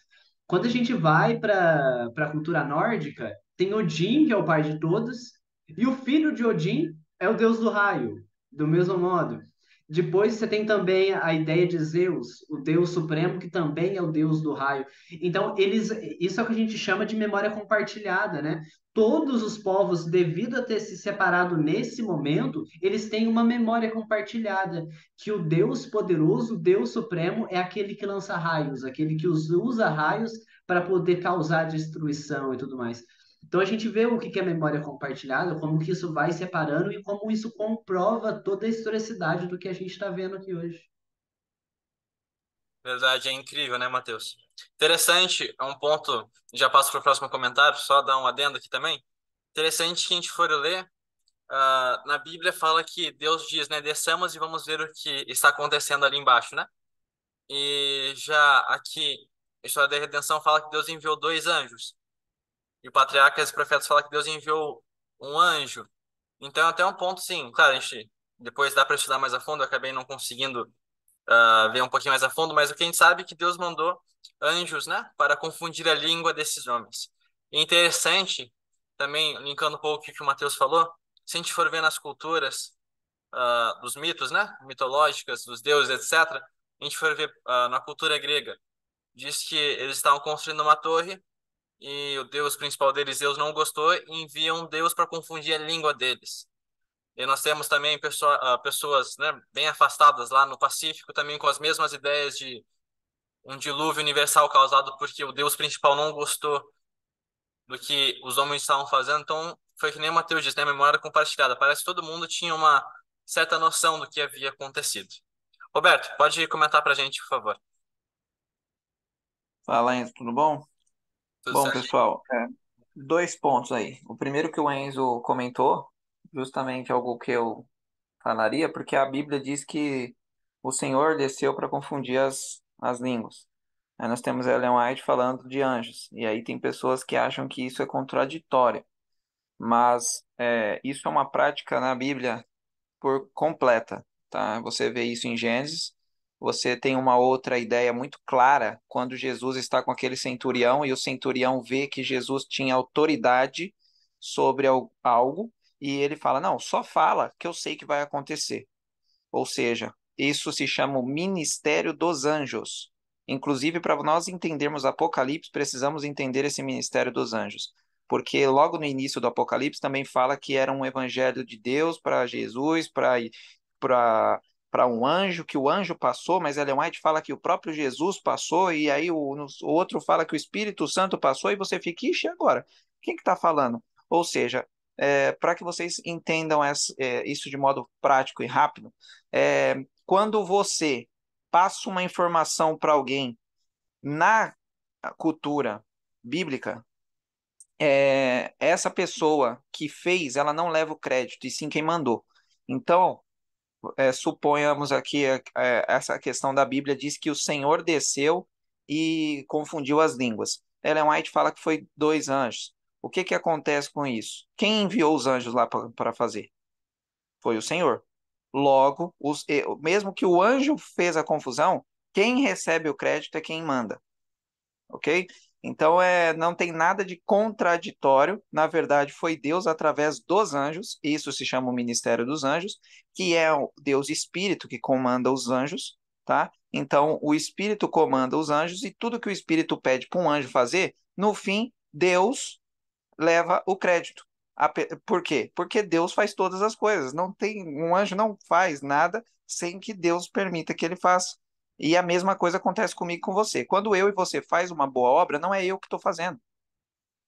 Quando a gente vai para a cultura nórdica, tem Odin, que é o pai de todos, e o filho de Odin é o deus do raio, do mesmo modo. Depois você tem também a ideia de Zeus, o deus supremo, que também é o deus do raio. Então, isso é o que a gente chama de memória compartilhada, né? Todos os povos, devido a ter se separado nesse momento, eles têm uma memória compartilhada que o Deus poderoso, o Deus supremo, é aquele que lança raios, aquele que usa raios para poder causar destruição e tudo mais. Então a gente vê o que é memória compartilhada, como que isso vai separando e como isso comprova toda a historicidade do que a gente está vendo aqui hoje. Verdade, é incrível, né, Matheus? Interessante, é um ponto, já passo para o próximo comentário, só dar um adendo aqui também. Interessante que a gente for ler, na Bíblia fala que Deus diz, né, desçamos e vamos ver o que está acontecendo ali embaixo, né? E já aqui, a história da redenção fala que Deus enviou dois anjos. E o patriarca e os profetas falam que Deus enviou um anjo. Então, até um ponto, sim, claro, a gente depois dá para estudar mais a fundo, eu acabei não conseguindo ver um pouquinho mais a fundo, mas o que a gente sabe é que Deus mandou anjos, né, para confundir a língua desses homens. E interessante, também, linkando um pouco o que o Mateus falou, se a gente for ver nas culturas dos mitos, né, mitológicas, dos deuses, etc., a gente for ver na cultura grega, diz que eles estavam construindo uma torre e o deus principal deles, Zeus, não gostou e envia um deus para confundir a língua deles. E nós temos também pessoas, né, bem afastadas lá no Pacífico, também com as mesmas ideias de um dilúvio universal causado porque o Deus principal não gostou do que os homens estavam fazendo. Então, foi que nem o Mateus disse, né, memória compartilhada. Parece que todo mundo tinha uma certa noção do que havia acontecido. Roberto, pode comentar para a gente, por favor. Fala, Enzo, tudo bom? Tudo Bom, certinho? pessoal, dois pontos aí. O primeiro que o Enzo comentou, justamente algo que eu falaria, porque a Bíblia diz que o Senhor desceu para confundir as línguas. Aí nós temos Ellen White falando de anjos, e aí tem pessoas que acham que isso é contraditório, mas isso é uma prática na Bíblia por completa, tá? Você vê isso em Gênesis. Você tem uma outra ideia muito clara quando Jesus está com aquele centurião e o centurião vê que Jesus tinha autoridade sobre algo e ele fala: "Não, só fala que eu sei que vai acontecer". Ou seja, isso se chama o ministério dos anjos. Inclusive, para nós entendermos Apocalipse, precisamos entender esse ministério dos anjos. Porque logo no início do Apocalipse também fala que era um evangelho de Deus para Jesus, para um anjo, que o anjo passou, mas Ellen White fala que o próprio Jesus passou, e aí o outro fala que o Espírito Santo passou, e você fica, ixi, agora? Quem que está falando? Ou seja, para que vocês entendam isso de modo prático e rápido, quando você passa uma informação para alguém na cultura bíblica, essa pessoa que fez, ela não leva o crédito, e sim quem mandou. Então, suponhamos aqui essa questão da Bíblia diz que o Senhor desceu e confundiu as línguas. Ellen White fala que foi dois anjos. O que que acontece com isso? Quem enviou os anjos lá para fazer? Foi o Senhor. Logo, mesmo que o anjo fez a confusão, quem recebe o crédito é quem manda, ok? Então, não tem nada de contraditório. Na verdade, foi Deus através dos anjos, isso se chama o ministério dos anjos, que é o Deus Espírito que comanda os anjos, tá? Então, o Espírito comanda os anjos e tudo que o Espírito pede para um anjo fazer, no fim, Deus leva o crédito. Por quê? Porque Deus faz todas as coisas. Não tem, um anjo não faz nada sem que Deus permita que ele faça. E a mesma coisa acontece comigo e com você. Quando eu e você faz uma boa obra, não é eu que estou fazendo.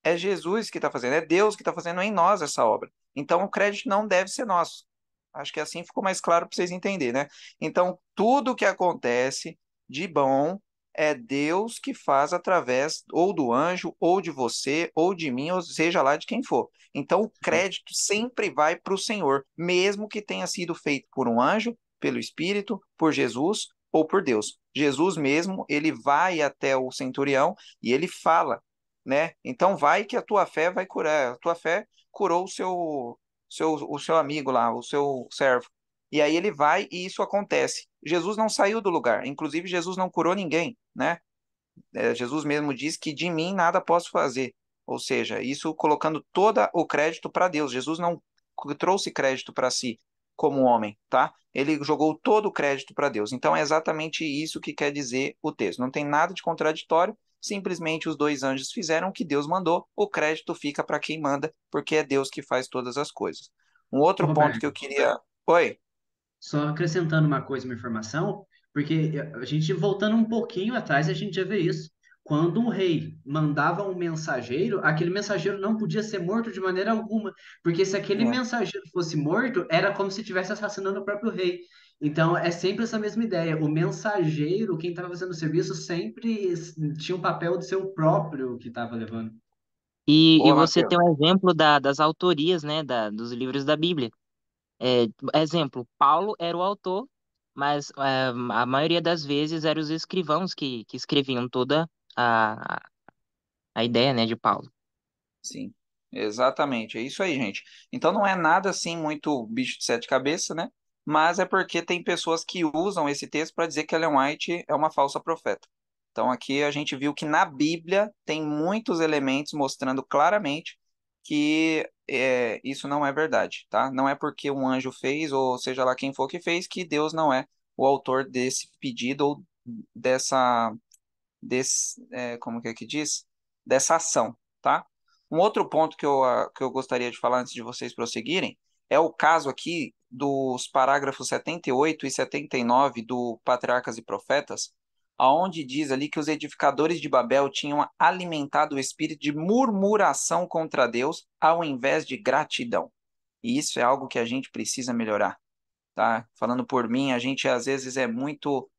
É Jesus que está fazendo, é Deus que está fazendo em nós essa obra. Então o crédito não deve ser nosso. Acho que assim ficou mais claro para vocês entenderem, né? Então, tudo que acontece de bom é Deus que faz através ou do anjo, ou de você, ou de mim, ou seja lá de quem for. Então, o crédito sempre vai para o Senhor, mesmo que tenha sido feito por um anjo, pelo Espírito, por Jesus ou por Deus. Jesus mesmo, ele vai até o centurião e ele fala, né? Então, vai que a tua fé vai curar. A tua fé curou o seu amigo lá, o seu servo. E aí ele vai e isso acontece. Jesus não saiu do lugar. Inclusive, Jesus não curou ninguém, né? Jesus mesmo diz que de mim nada posso fazer. Ou seja, isso colocando todo o crédito para Deus. Jesus não trouxe crédito para si como homem, tá? Ele jogou todo o crédito para Deus. Então é exatamente isso que quer dizer o texto. Não tem nada de contraditório, simplesmente os dois anjos fizeram o que Deus mandou, o crédito fica para quem manda, porque é Deus que faz todas as coisas. Um Ô, outro ponto que Roberto, eu queria. Oi, só acrescentando uma coisa, uma informação, porque a gente voltando um pouquinho atrás, a gente já vê isso. Quando um rei mandava um mensageiro, aquele mensageiro não podia ser morto de maneira alguma, porque se aquele é, mensageiro fosse morto, era como se estivesse assassinando o próprio rei. Então, é sempre essa mesma ideia. O mensageiro, quem estava fazendo o serviço, sempre tinha um papel de ser o próprio que estava levando. E boa, você Matheus. tem um exemplo das autorias, né, dos livros da Bíblia. É, exemplo, Paulo era o autor, mas a maioria das vezes eram os escrivãos que escreviam toda a ideia, né, de Paulo. Sim, exatamente. É isso aí, gente. Então não é nada assim muito bicho de sete cabeças, né? Mas é porque tem pessoas que usam esse texto para dizer que Ellen White é uma falsa profeta. Então aqui a gente viu que na Bíblia tem muitos elementos mostrando claramente que isso não é verdade, tá? Não é porque um anjo fez, ou seja lá quem for que fez, que Deus não é o autor desse pedido ou dessa como que diz? Dessa ação, tá? Um outro ponto que eu gostaria de falar antes de vocês prosseguirem é o caso aqui dos parágrafos 78 e 79 do Patriarcas e Profetas, aonde diz ali que os edificadores de Babel tinham alimentado o espírito de murmuração contra Deus ao invés de gratidão. E isso é algo que a gente precisa melhorar, tá? Falando por mim, a gente às vezes é muito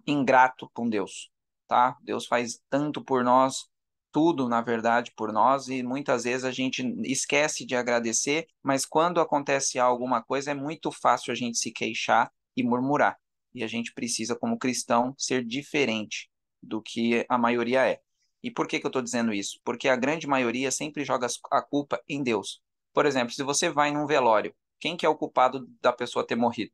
ingrato com Deus, tá? Deus faz tanto por nós, tudo na verdade por nós, e muitas vezes a gente esquece de agradecer, mas quando acontece alguma coisa é muito fácil a gente se queixar e murmurar. E a gente precisa, como cristão, ser diferente do que a maioria é. E por que que eu estou dizendo isso? Porque a grande maioria sempre joga a culpa em Deus. Por exemplo, se você vai num velório, quem que é o culpado da pessoa ter morrido?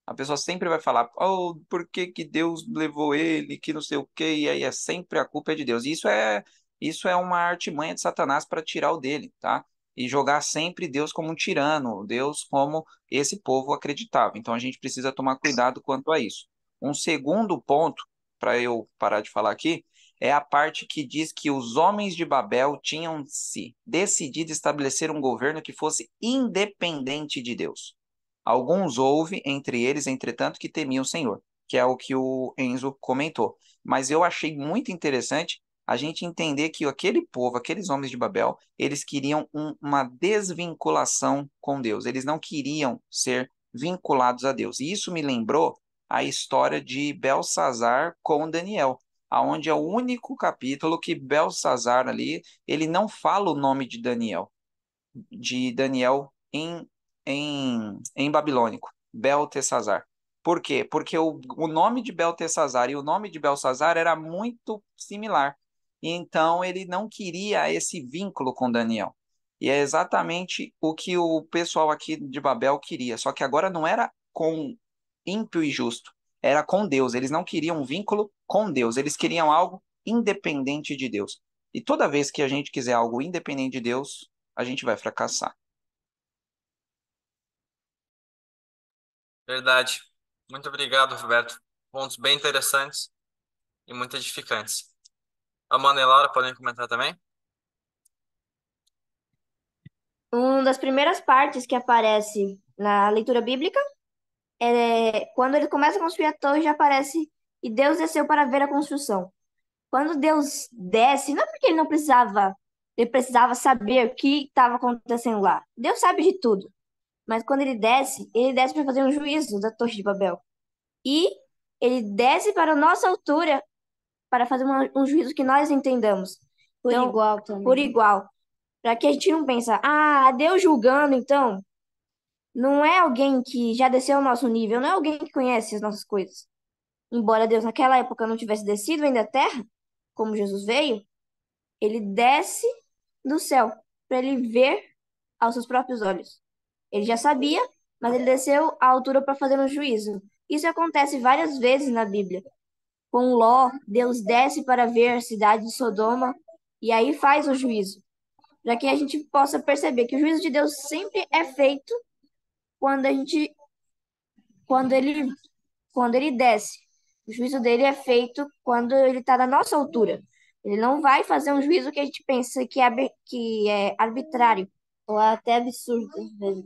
A pessoa sempre vai falar, oh, por que que Deus levou ele, que não sei o quê, e aí é sempre a culpa é de Deus. Isso é uma artimanha de Satanás para tirar o dele, tá? E jogar sempre Deus como um tirano, Deus como esse povo acreditava. Então a gente precisa tomar cuidado quanto a isso. Um segundo ponto, para eu parar de falar aqui, é a parte que diz que os homens de Babel tinham se decidido estabelecer um governo que fosse independente de Deus. Alguns houve entre eles, entretanto, que temiam o Senhor, que é o que o Enzo comentou. Mas eu achei muito interessante a gente entender que aquele povo, aqueles homens de Babel, eles queriam uma desvinculação com Deus. Eles não queriam ser vinculados a Deus. E isso me lembrou a história de Belsazar com Daniel, aonde é o único capítulo que Belsazar ali, ele não fala o nome de Daniel em babilônico, Beltesazar. Por quê? Porque o nome de Beltesazar e o nome de Belsazar era muito similar. E então ele não queria esse vínculo com Daniel. E é exatamente o que o pessoal aqui de Babel queria. Só que agora não era com ímpio e justo, era com Deus. Eles não queriam um vínculo com Deus, eles queriam algo independente de Deus. E toda vez que a gente quiser algo independente de Deus, a gente vai fracassar. Verdade. Muito obrigado, Roberto. Pontos bem interessantes e muito edificantes. Amanda e Laura podem comentar também? Uma das primeiras partes que aparece na leitura bíblica é quando ele começa a construir a torre, já aparece e Deus desceu para ver a construção. Quando Deus desce, não é porque ele precisava saber o que estava acontecendo lá. Deus sabe de tudo. Mas quando ele desce para fazer um juízo da Torre de Babel. E ele desce para a nossa altura para fazer um juízo que nós entendamos. Por Então, igual por também. igual. Para que a gente não pense, Deus julgando, então, não é alguém que já desceu ao nosso nível, não é alguém que conhece as nossas coisas. Embora Deus naquela época não tivesse descido ainda à terra, como Jesus veio, ele desce do céu para ele ver aos seus próprios olhos. Ele já sabia, mas ele desceu à altura para fazer um juízo. Isso acontece várias vezes na Bíblia. Com Ló, Deus desce para ver a cidade de Sodoma e aí faz o juízo, para que a gente possa perceber que o juízo de Deus sempre é feito quando a gente, quando ele, quando ele desce. O juízo dele é feito quando ele está na nossa altura. Ele não vai fazer um juízo que a gente pensa que é arbitrário. Ou até absurdo, às vezes.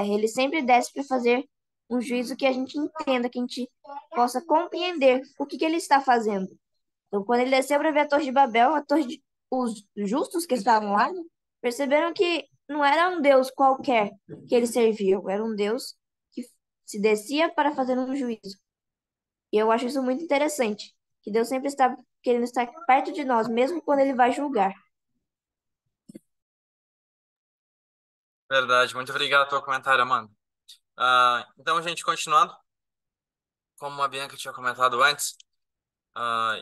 Ele sempre desce para fazer um juízo que a gente entenda, que a gente possa compreender o que ele está fazendo. Então, quando ele desceu para ver a Torre de Babel, os justos que estavam lá perceberam que não era um Deus qualquer que eles serviam, era um Deus que se descia para fazer um juízo. E eu acho isso muito interessante, que Deus sempre está querendo estar perto de nós, mesmo quando ele vai julgar. Verdade, muito obrigado pelo comentário, mano. Então, gente, continuando, como a Bianca tinha comentado antes,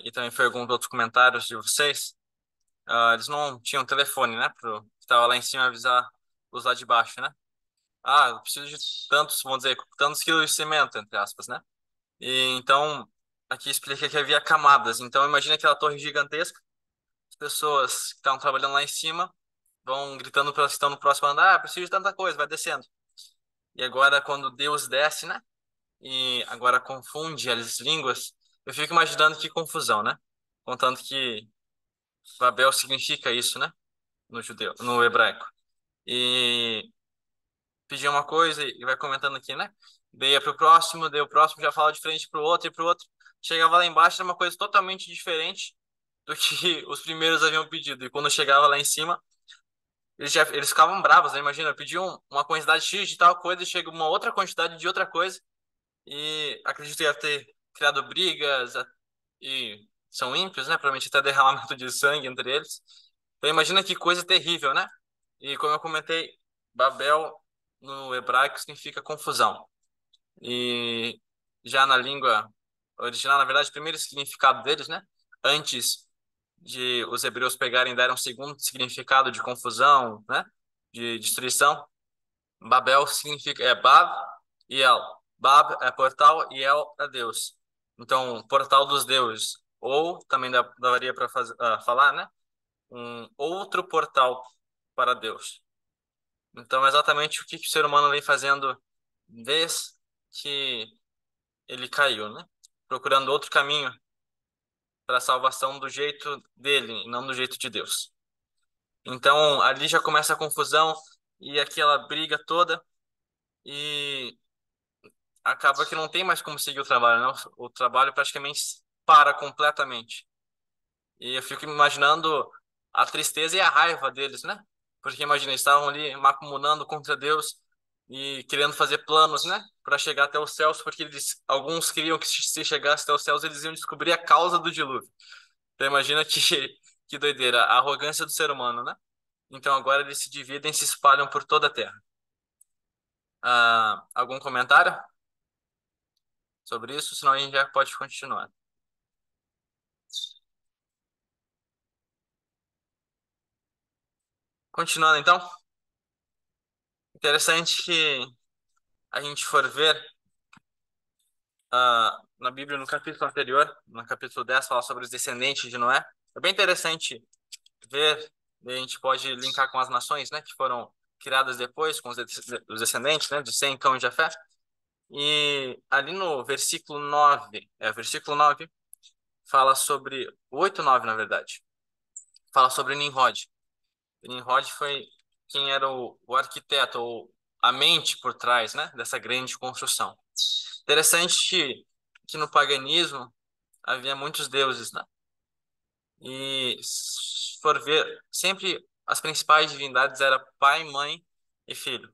e também foi alguns outros comentários de vocês, eles não tinham telefone, né? Pro que estava lá em cima avisar os lá de baixo, né? Eu preciso de tantos, vamos dizer, tantos quilos de cimento, entre aspas, né? E então, aqui explica que havia camadas. Então, imagina aquela torre gigantesca, as pessoas que estavam trabalhando lá em cima vão gritando para as que estão no próximo andar, preciso de tanta coisa, vai descendo. E agora, quando Deus desce, né? E agora confunde as línguas, eu fico imaginando que confusão, né? Contando que Babel significa isso, né? No judeu, no hebraico. E pedia uma coisa e vai comentando aqui, né? Daí ia pro próximo, daí o próximo já fala de frente pro outro e pro outro. Chegava lá embaixo, era uma coisa totalmente diferente do que os primeiros haviam pedido. E quando chegava lá em cima, eles ficavam bravos, né? Imagina, pediam uma quantidade X de tal coisa e chega uma outra quantidade de outra coisa. E acredito que ia ter criado brigas e são ímpios, né? Provavelmente até derramamento de sangue entre eles. Então imagina que coisa terrível, né? E como eu comentei, Babel no hebraico significa confusão. E já na língua original, na verdade, o primeiro significado deles, né? Antes de os hebreus pegarem e darem um segundo significado de confusão, né? De destruição. Babel significa Bab e El. Bab é portal e El é Deus. Então, portal dos deuses. Ou também daria para falar, né? Um outro portal para Deus. Então, exatamente o que o ser humano vem fazendo desde que ele caiu, né? Procurando outro caminho para a salvação do jeito dele e não do jeito de Deus. Então, ali já começa a confusão e aquela briga toda e acaba que não tem mais como seguir o trabalho, né? O trabalho praticamente para completamente. E eu fico imaginando a tristeza e a raiva deles, né? Porque imagina, eles estavam ali macumunando contra Deus e querendo fazer planos, né? Para chegar até os céus, porque alguns queriam que se chegasse até os céus, eles iam descobrir a causa do dilúvio. Então imagina que doideira, a arrogância do ser humano, né? Então agora eles se dividem e se espalham por toda a Terra. Algum comentário sobre isso? Senão a gente já pode continuar. Continuando então, interessante que a gente for ver na Bíblia, no capítulo anterior, no capítulo 10, fala sobre os descendentes de Noé. É bem interessante ver, e a gente pode linkar com as nações, né, que foram criadas depois, com os descendentes, né, de Sem, Cão e Jafé. E ali no versículo 9, versículo 9, fala sobre, 8 e 9, na verdade, fala sobre Nimrod. Nimrod foi quem era o arquiteto, ou a mente por trás, né, dessa grande construção. Interessante que no paganismo, havia muitos deuses, né? E se for ver, sempre as principais divindades eram pai, mãe e filho.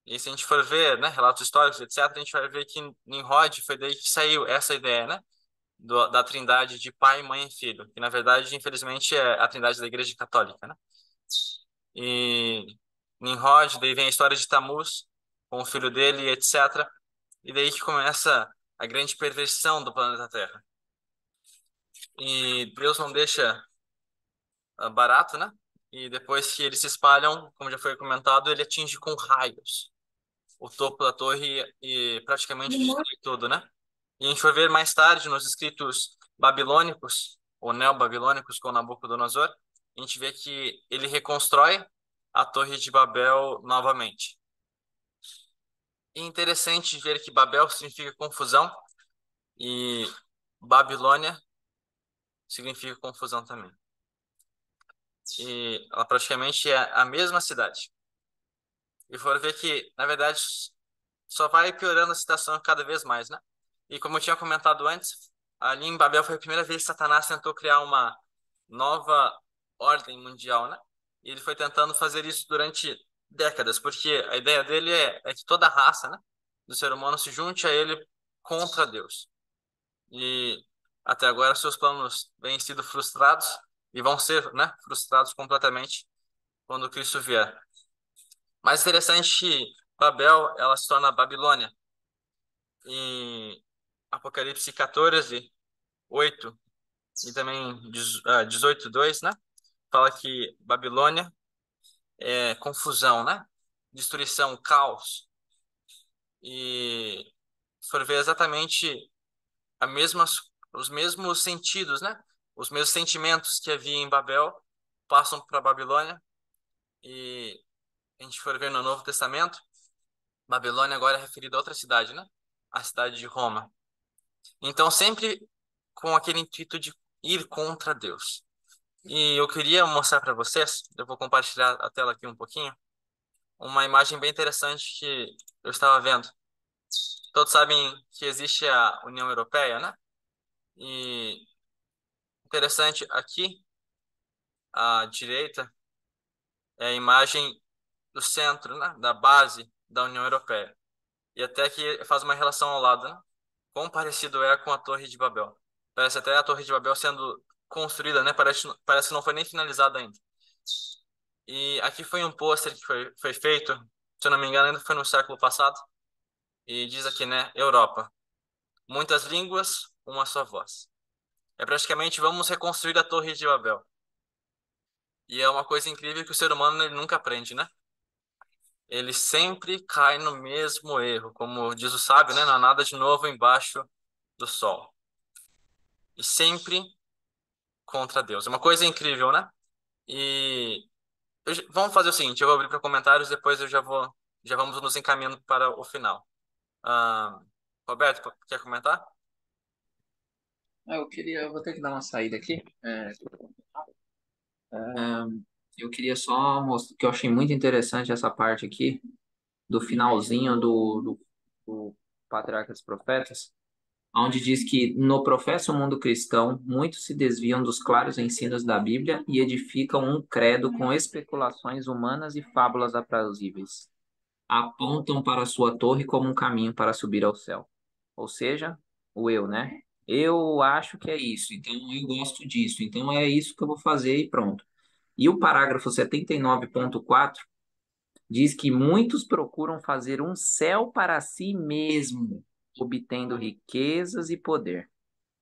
E se a gente for ver, né, relatos históricos, etc., a gente vai ver que Nimrod foi daí que saiu essa ideia, né, da trindade de pai, mãe e filho, que na verdade, infelizmente, é a trindade da Igreja Católica, né? E Nimrod, daí vem a história de Tammuz, com o filho dele, etc. E daí que começa a grande perversão do planeta Terra. E Deus não deixa barato, né? E depois que eles se espalham, como já foi comentado, ele atinge com raios o topo da torre e praticamente destrói tudo, né? E a gente for ver mais tarde nos escritos babilônicos, ou neobabilônicos, com Nabucodonosor, a gente vê que ele reconstrói a Torre de Babel novamente. E é interessante ver que Babel significa confusão e Babilônia significa confusão também. E ela praticamente é a mesma cidade. E for ver que, na verdade, só vai piorando a situação cada vez mais, né? E como eu tinha comentado antes, ali em Babel foi a primeira vez que Satanás tentou criar uma nova ordem mundial, né? E ele foi tentando fazer isso durante décadas, porque a ideia dele é que toda a raça, né, do ser humano se junte a ele contra Deus. E até agora seus planos vêm sido frustrados e vão ser, né, frustrados completamente quando Cristo vier. Mais interessante que Babel, ela se torna Babilônia. Em Apocalipse 14, 8 e também 18, 2, né? Fala que Babilônia é confusão, né? Destruição, caos. E se for ver exatamente os mesmos sentidos, né? Os mesmos sentimentos que havia em Babel passam para Babilônia. E a gente for ver no Novo Testamento, Babilônia agora é referida a outra cidade, né? A cidade de Roma. Então, sempre com aquele intuito de ir contra Deus. E eu queria mostrar para vocês, eu vou compartilhar a tela aqui um pouquinho, uma imagem bem interessante que eu estava vendo. Todos sabem que existe a União Europeia, né? E interessante aqui, à direita, é a imagem do centro, né? Da base da União Europeia. E até que faz uma relação ao lado, né? Quão parecido é com a Torre de Babel. Parece até a Torre de Babel sendo construída, né? Parece que não foi nem finalizada ainda. E aqui foi um pôster que foi feito, se eu não me engano, ainda foi no século passado. E diz aqui, né? Europa. Muitas línguas, uma só voz. É praticamente vamos reconstruir a Torre de Babel. E é uma coisa incrível que o ser humano ele nunca aprende, né? Ele sempre cai no mesmo erro. Como diz o sábio, né? Não há nada de novo embaixo do sol. E sempre contra Deus. É uma coisa incrível, né? E vamos fazer o seguinte, eu vou abrir para comentários, depois já vamos nos encaminhando para o final. Ah, Roberto, quer comentar? Eu vou ter que dar uma saída aqui. Eu queria só mostrar que eu achei muito interessante essa parte aqui do finalzinho do Patriarca dos Profetas, onde diz que no professo mundo cristão, muitos se desviam dos claros ensinos da Bíblia e edificam um credo com especulações humanas e fábulas aprazíveis. Apontam para a sua torre como um caminho para subir ao céu. Ou seja, o eu, né? Eu acho que é isso, então eu gosto disso, então é isso que eu vou fazer e pronto. E o parágrafo 79.4 diz que muitos procuram fazer um céu para si mesmo, obtendo riquezas e poder.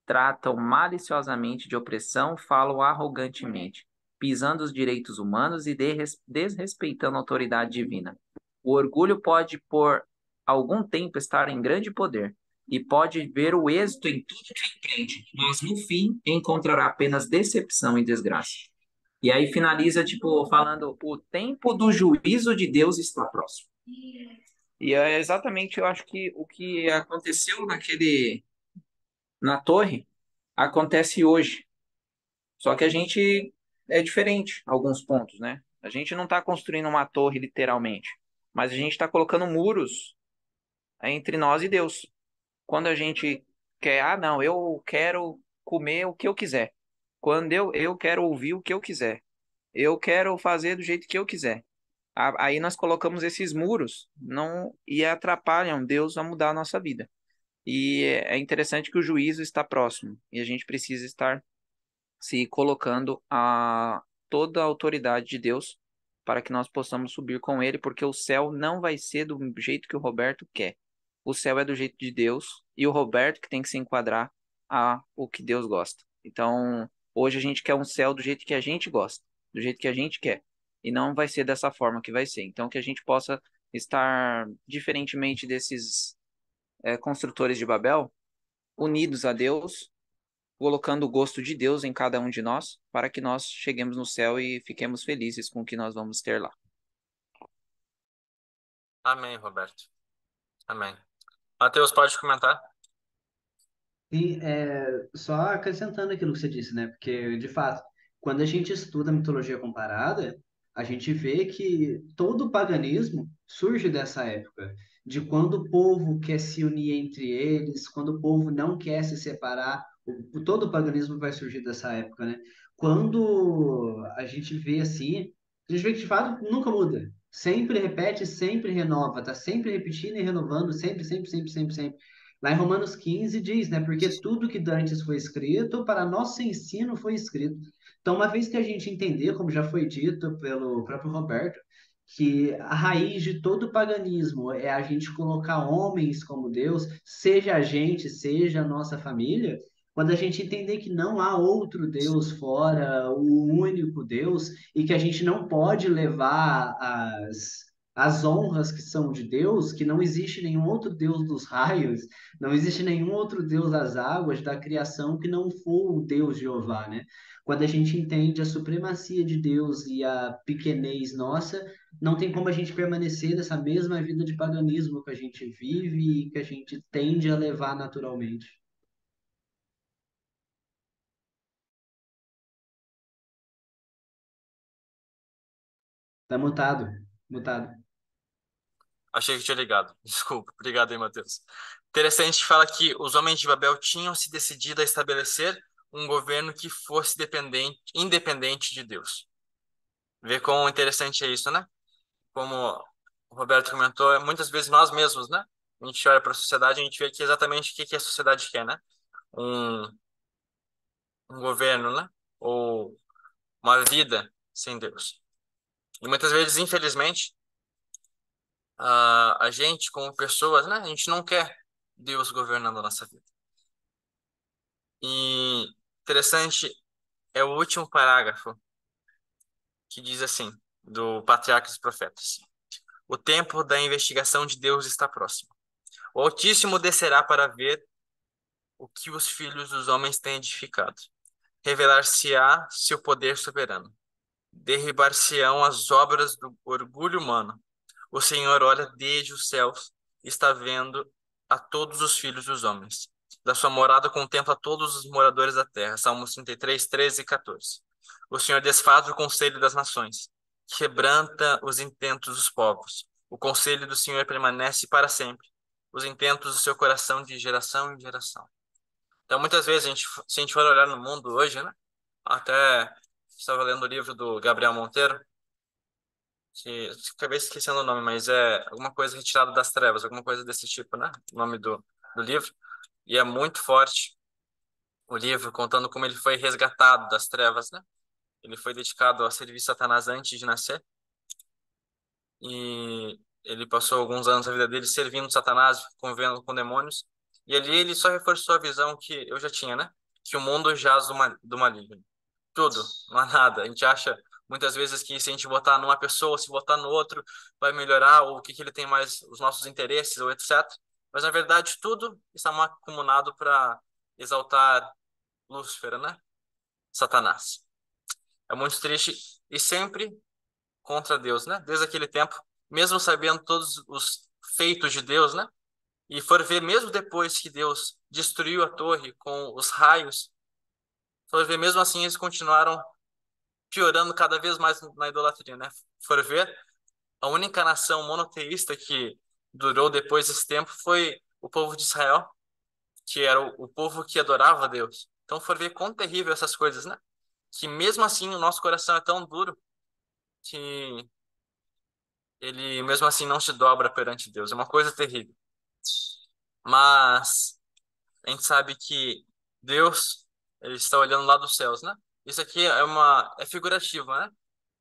Tratam maliciosamente de opressão, falam arrogantemente, pisando os direitos humanos e desrespeitando a autoridade divina. O orgulho pode, por algum tempo, estar em grande poder e pode ver o êxito em tudo que empreende, mas no fim encontrará apenas decepção e desgraça. E aí finaliza, tipo, falando: o tempo do juízo de Deus está próximo. E é exatamente, eu acho que o que aconteceu na torre acontece hoje. Só que a gente é diferente em alguns pontos, né? A gente não está construindo uma torre literalmente, mas a gente está colocando muros entre nós e Deus. Quando a gente não, eu quero comer o que eu quiser. Quando eu quero ouvir o que eu quiser. Eu quero fazer do jeito que eu quiser. Aí nós colocamos esses muros não e atrapalham Deus a mudar a nossa vida. E é interessante que o juízo está próximo e a gente precisa estar se colocando a toda a autoridade de Deus para que nós possamos subir com ele, porque o céu não vai ser do jeito que o Roberto quer. O céu é do jeito de Deus e o Roberto que tem que se enquadrar a o que Deus gosta. Então, hoje a gente quer um céu do jeito que a gente gosta, do jeito que a gente quer, e não vai ser dessa forma que vai ser. Então, que a gente possa estar, diferentemente desses construtores de Babel, unidos a Deus, colocando o gosto de Deus em cada um de nós, para que nós cheguemos no céu e fiquemos felizes com o que nós vamos ter lá. Amém, Roberto. Amém. Mateus, pode comentar? E só acrescentando aquilo que você disse, né? Porque, de fato, quando a gente estuda a mitologia comparada, a gente vê que todo o paganismo surge dessa época, de quando o povo quer se unir entre eles, quando o povo não quer se separar, todo o paganismo vai surgir dessa época, né? Quando a gente vê assim, a gente vê que, de fato, nunca muda. Sempre repete, sempre renova, tá sempre repetindo e renovando, sempre, sempre, sempre, sempre, sempre. Lá em Romanos 15 diz, né? Porque tudo que dantes foi escrito, para nosso ensino foi escrito. Então, uma vez que a gente entender, como já foi dito pelo próprio Roberto, que a raiz de todo o paganismo é a gente colocar homens como Deus, seja a gente, seja a nossa família, quando a gente entender que não há outro Deus fora o único Deus e que a gente não pode levar as honras que são de Deus, que não existe nenhum outro Deus dos raios, não existe nenhum outro Deus das águas, da criação, que não for o Deus Jeová, né? Quando a gente entende a supremacia de Deus e a pequenez nossa, não tem como a gente permanecer nessa mesma vida de paganismo que a gente vive e que a gente tende a levar naturalmente. Tá mutado, mutado. Achei que tinha ligado. Desculpa. Obrigado aí, Matheus. Interessante que fala que os homens de Babel tinham se decidido a estabelecer um governo que fosse independente de Deus. Vê quão interessante é isso, né? Como o Roberto comentou, muitas vezes nós mesmos, né? A gente olha para a sociedade, a gente vê que exatamente o que a sociedade quer, né? Um, um governo, né? Ou uma vida sem Deus. E muitas vezes, infelizmente, a gente, como pessoas, né? A gente não quer Deus governando a nossa vida. E interessante é o último parágrafo que diz assim, do Patriarcas e Profetas. O tempo da investigação de Deus está próximo. O Altíssimo descerá para ver o que os filhos dos homens têm edificado. Revelar-se-á seu poder soberano. Derribar-se-ão as obras do orgulho humano. O Senhor olha desde os céus e está vendo a todos os filhos dos homens. Da sua morada contempla todos os moradores da terra. Salmos 33, 13 e 14. O Senhor desfaz o conselho das nações, quebranta os intentos dos povos. O conselho do Senhor permanece para sempre, os intentos do seu coração de geração em geração. Então, muitas vezes, se a gente for olhar no mundo hoje, né? Até estava lendo o livro do Gabriel Monteiro, que acabei esquecendo o nome, mas é alguma coisa retirada das trevas, alguma coisa desse tipo, né? O nome do livro. E é muito forte o livro, contando como ele foi resgatado das trevas, né? Ele foi dedicado a servir Satanás antes de nascer. E ele passou alguns anos da vida dele servindo Satanás, convivendo com demônios. E ali ele só reforçou a visão que eu já tinha, né? Que o mundo jaz do maligno. Tudo, não há nada. A gente acha muitas vezes que se a gente votar numa pessoa, se votar no outro, vai melhorar, ou o que ele tem mais, os nossos interesses, ou etc. Mas na verdade tudo está mancomunado para exaltar Lúcifer, né? Satanás. É muito triste e sempre contra Deus, né? Desde aquele tempo, mesmo sabendo todos os feitos de Deus, né? E for ver mesmo depois que Deus destruiu a torre com os raios, for ver mesmo assim eles continuaram piorando cada vez mais na idolatria, né? For ver, a única nação monoteísta que durou depois desse tempo foi o povo de Israel, que era o povo que adorava a Deus. Então, for ver quão terrível essas coisas, né? Que mesmo assim o nosso coração é tão duro que ele mesmo assim não se dobra perante Deus. É uma coisa terrível. Mas a gente sabe que Deus, ele está olhando lá dos céus, né? Isso aqui é figurativo, né?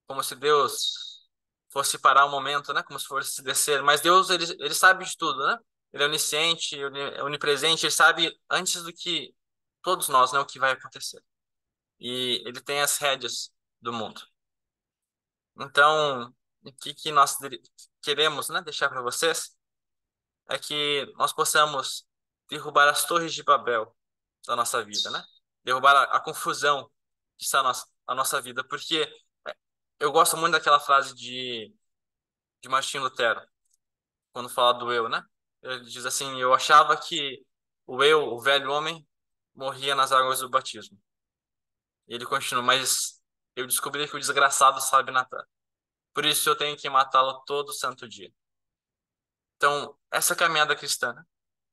Como se Deus fosse parar um momento, né? Como se fosse descer. Mas Deus, ele sabe de tudo, né? Ele é onisciente, onipresente, ele sabe antes do que todos nós, né? O que vai acontecer. E ele tem as rédeas do mundo. Então, o que nós queremos, né? Deixar para vocês é que nós possamos derrubar as torres de Babel da nossa vida, né? Derrubar a confusão que está a nossa vida, porque eu gosto muito daquela frase de Martinho Lutero, quando fala do eu, né? Ele diz assim: eu achava que o eu, o velho homem, morria nas águas do batismo. E ele continua: mas eu descobri que o desgraçado sabe nadar. Por isso eu tenho que matá-lo todo santo dia. Então, essa caminhada cristã, né?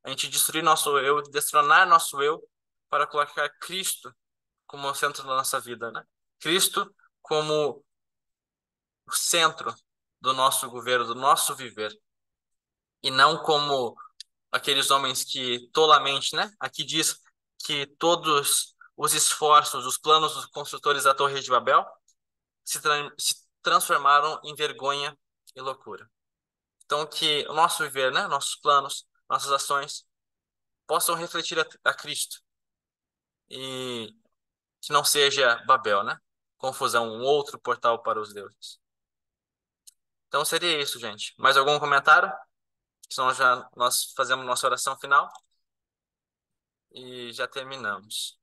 A gente destruir nosso eu, destronar nosso eu, para colocar Cristo como o centro da nossa vida, né? Cristo como o centro do nosso governo, do nosso viver, e não como aqueles homens que tolamente, né? Aqui diz que todos os esforços, os planos dos construtores da Torre de Babel se transformaram em vergonha e loucura. Então, que o nosso viver, né? Nossos planos, nossas ações possam refletir a Cristo e que não seja Babel, né? Confusão, um outro portal para os deuses. Então seria isso, gente. Mais algum comentário? Senão já nós fazemos nossa oração final e já terminamos.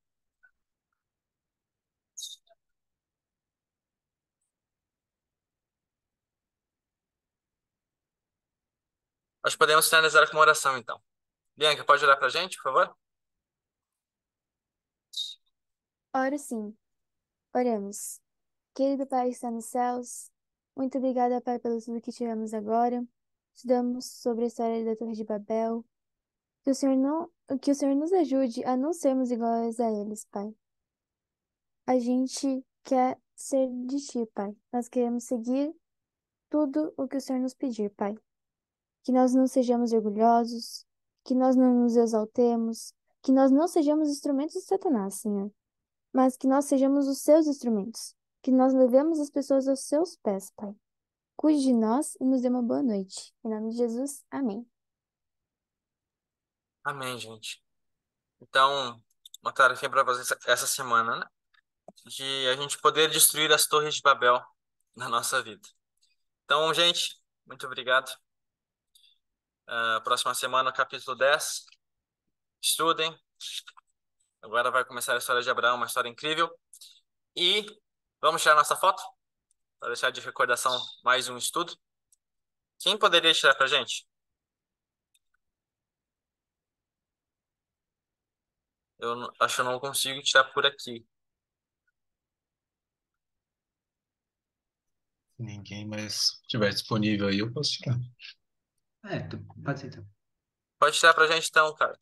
Nós podemos finalizar com uma oração, então. Bianca, pode orar para a gente, por favor? Oro sim. Oremos. Querido Pai que está nos céus, muito obrigada, Pai, pelo tudo que tivemos agora. Estudamos sobre a história da Torre de Babel. Que o Senhor nos ajude a não sermos iguais a eles, Pai. A gente quer ser de Ti, Pai. Nós queremos seguir tudo o que o Senhor nos pedir, Pai. Que nós não sejamos orgulhosos, que nós não nos exaltemos, que nós não sejamos instrumentos de Satanás, Senhor, mas que nós sejamos os seus instrumentos, que nós levemos as pessoas aos seus pés, Pai. Cuide de nós e nos dê uma boa noite. Em nome de Jesus, amém. Amém, gente. Então, uma tarefa para vocês essa semana, né? De a gente poder destruir as torres de Babel na nossa vida. Então, gente, muito obrigado. Próxima semana, capítulo 10. Estudem. Agora vai começar a história de Abraão, uma história incrível. E vamos tirar nossa foto para deixar de recordação mais um estudo. Quem poderia tirar pra gente? Acho que eu não consigo tirar por aqui. Ninguém mais estiver disponível aí, eu posso tirar. Pode ser então. Pode tirar pra gente então, cara.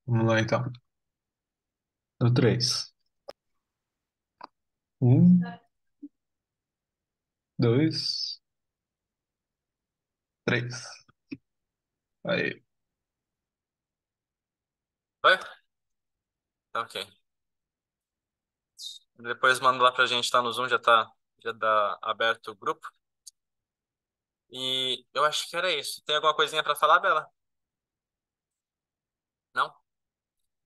Vamos lá, então. No 3. 1, 2, 3. Aí. Vai? Ok. Depois manda lá pra gente, tá no Zoom, já tá aberto o grupo. E eu acho que era isso. Tem alguma coisinha pra falar, Bela? Não?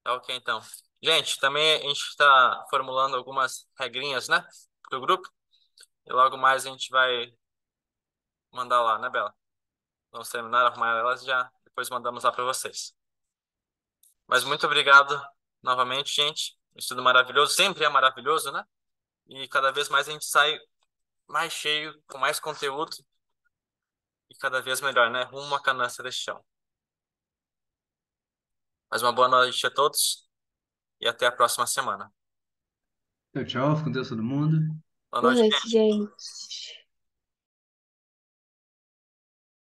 Tá ok, então. Gente, também a gente está formulando algumas regrinhas, né? Pro grupo. E logo mais a gente vai mandar lá, né, Bela? Vamos terminar, arrumar elas e já depois mandamos lá para vocês. Mas muito obrigado novamente, gente. Estudo maravilhoso, sempre é maravilhoso, né? E cada vez mais a gente sai mais cheio, com mais conteúdo e cada vez melhor, né? Rumo à Canaã Celestial. Mais uma boa noite a todos e até a próxima semana. Tchau, tchau. Fica com Deus todo mundo. Boa Boa noite, noite, gente.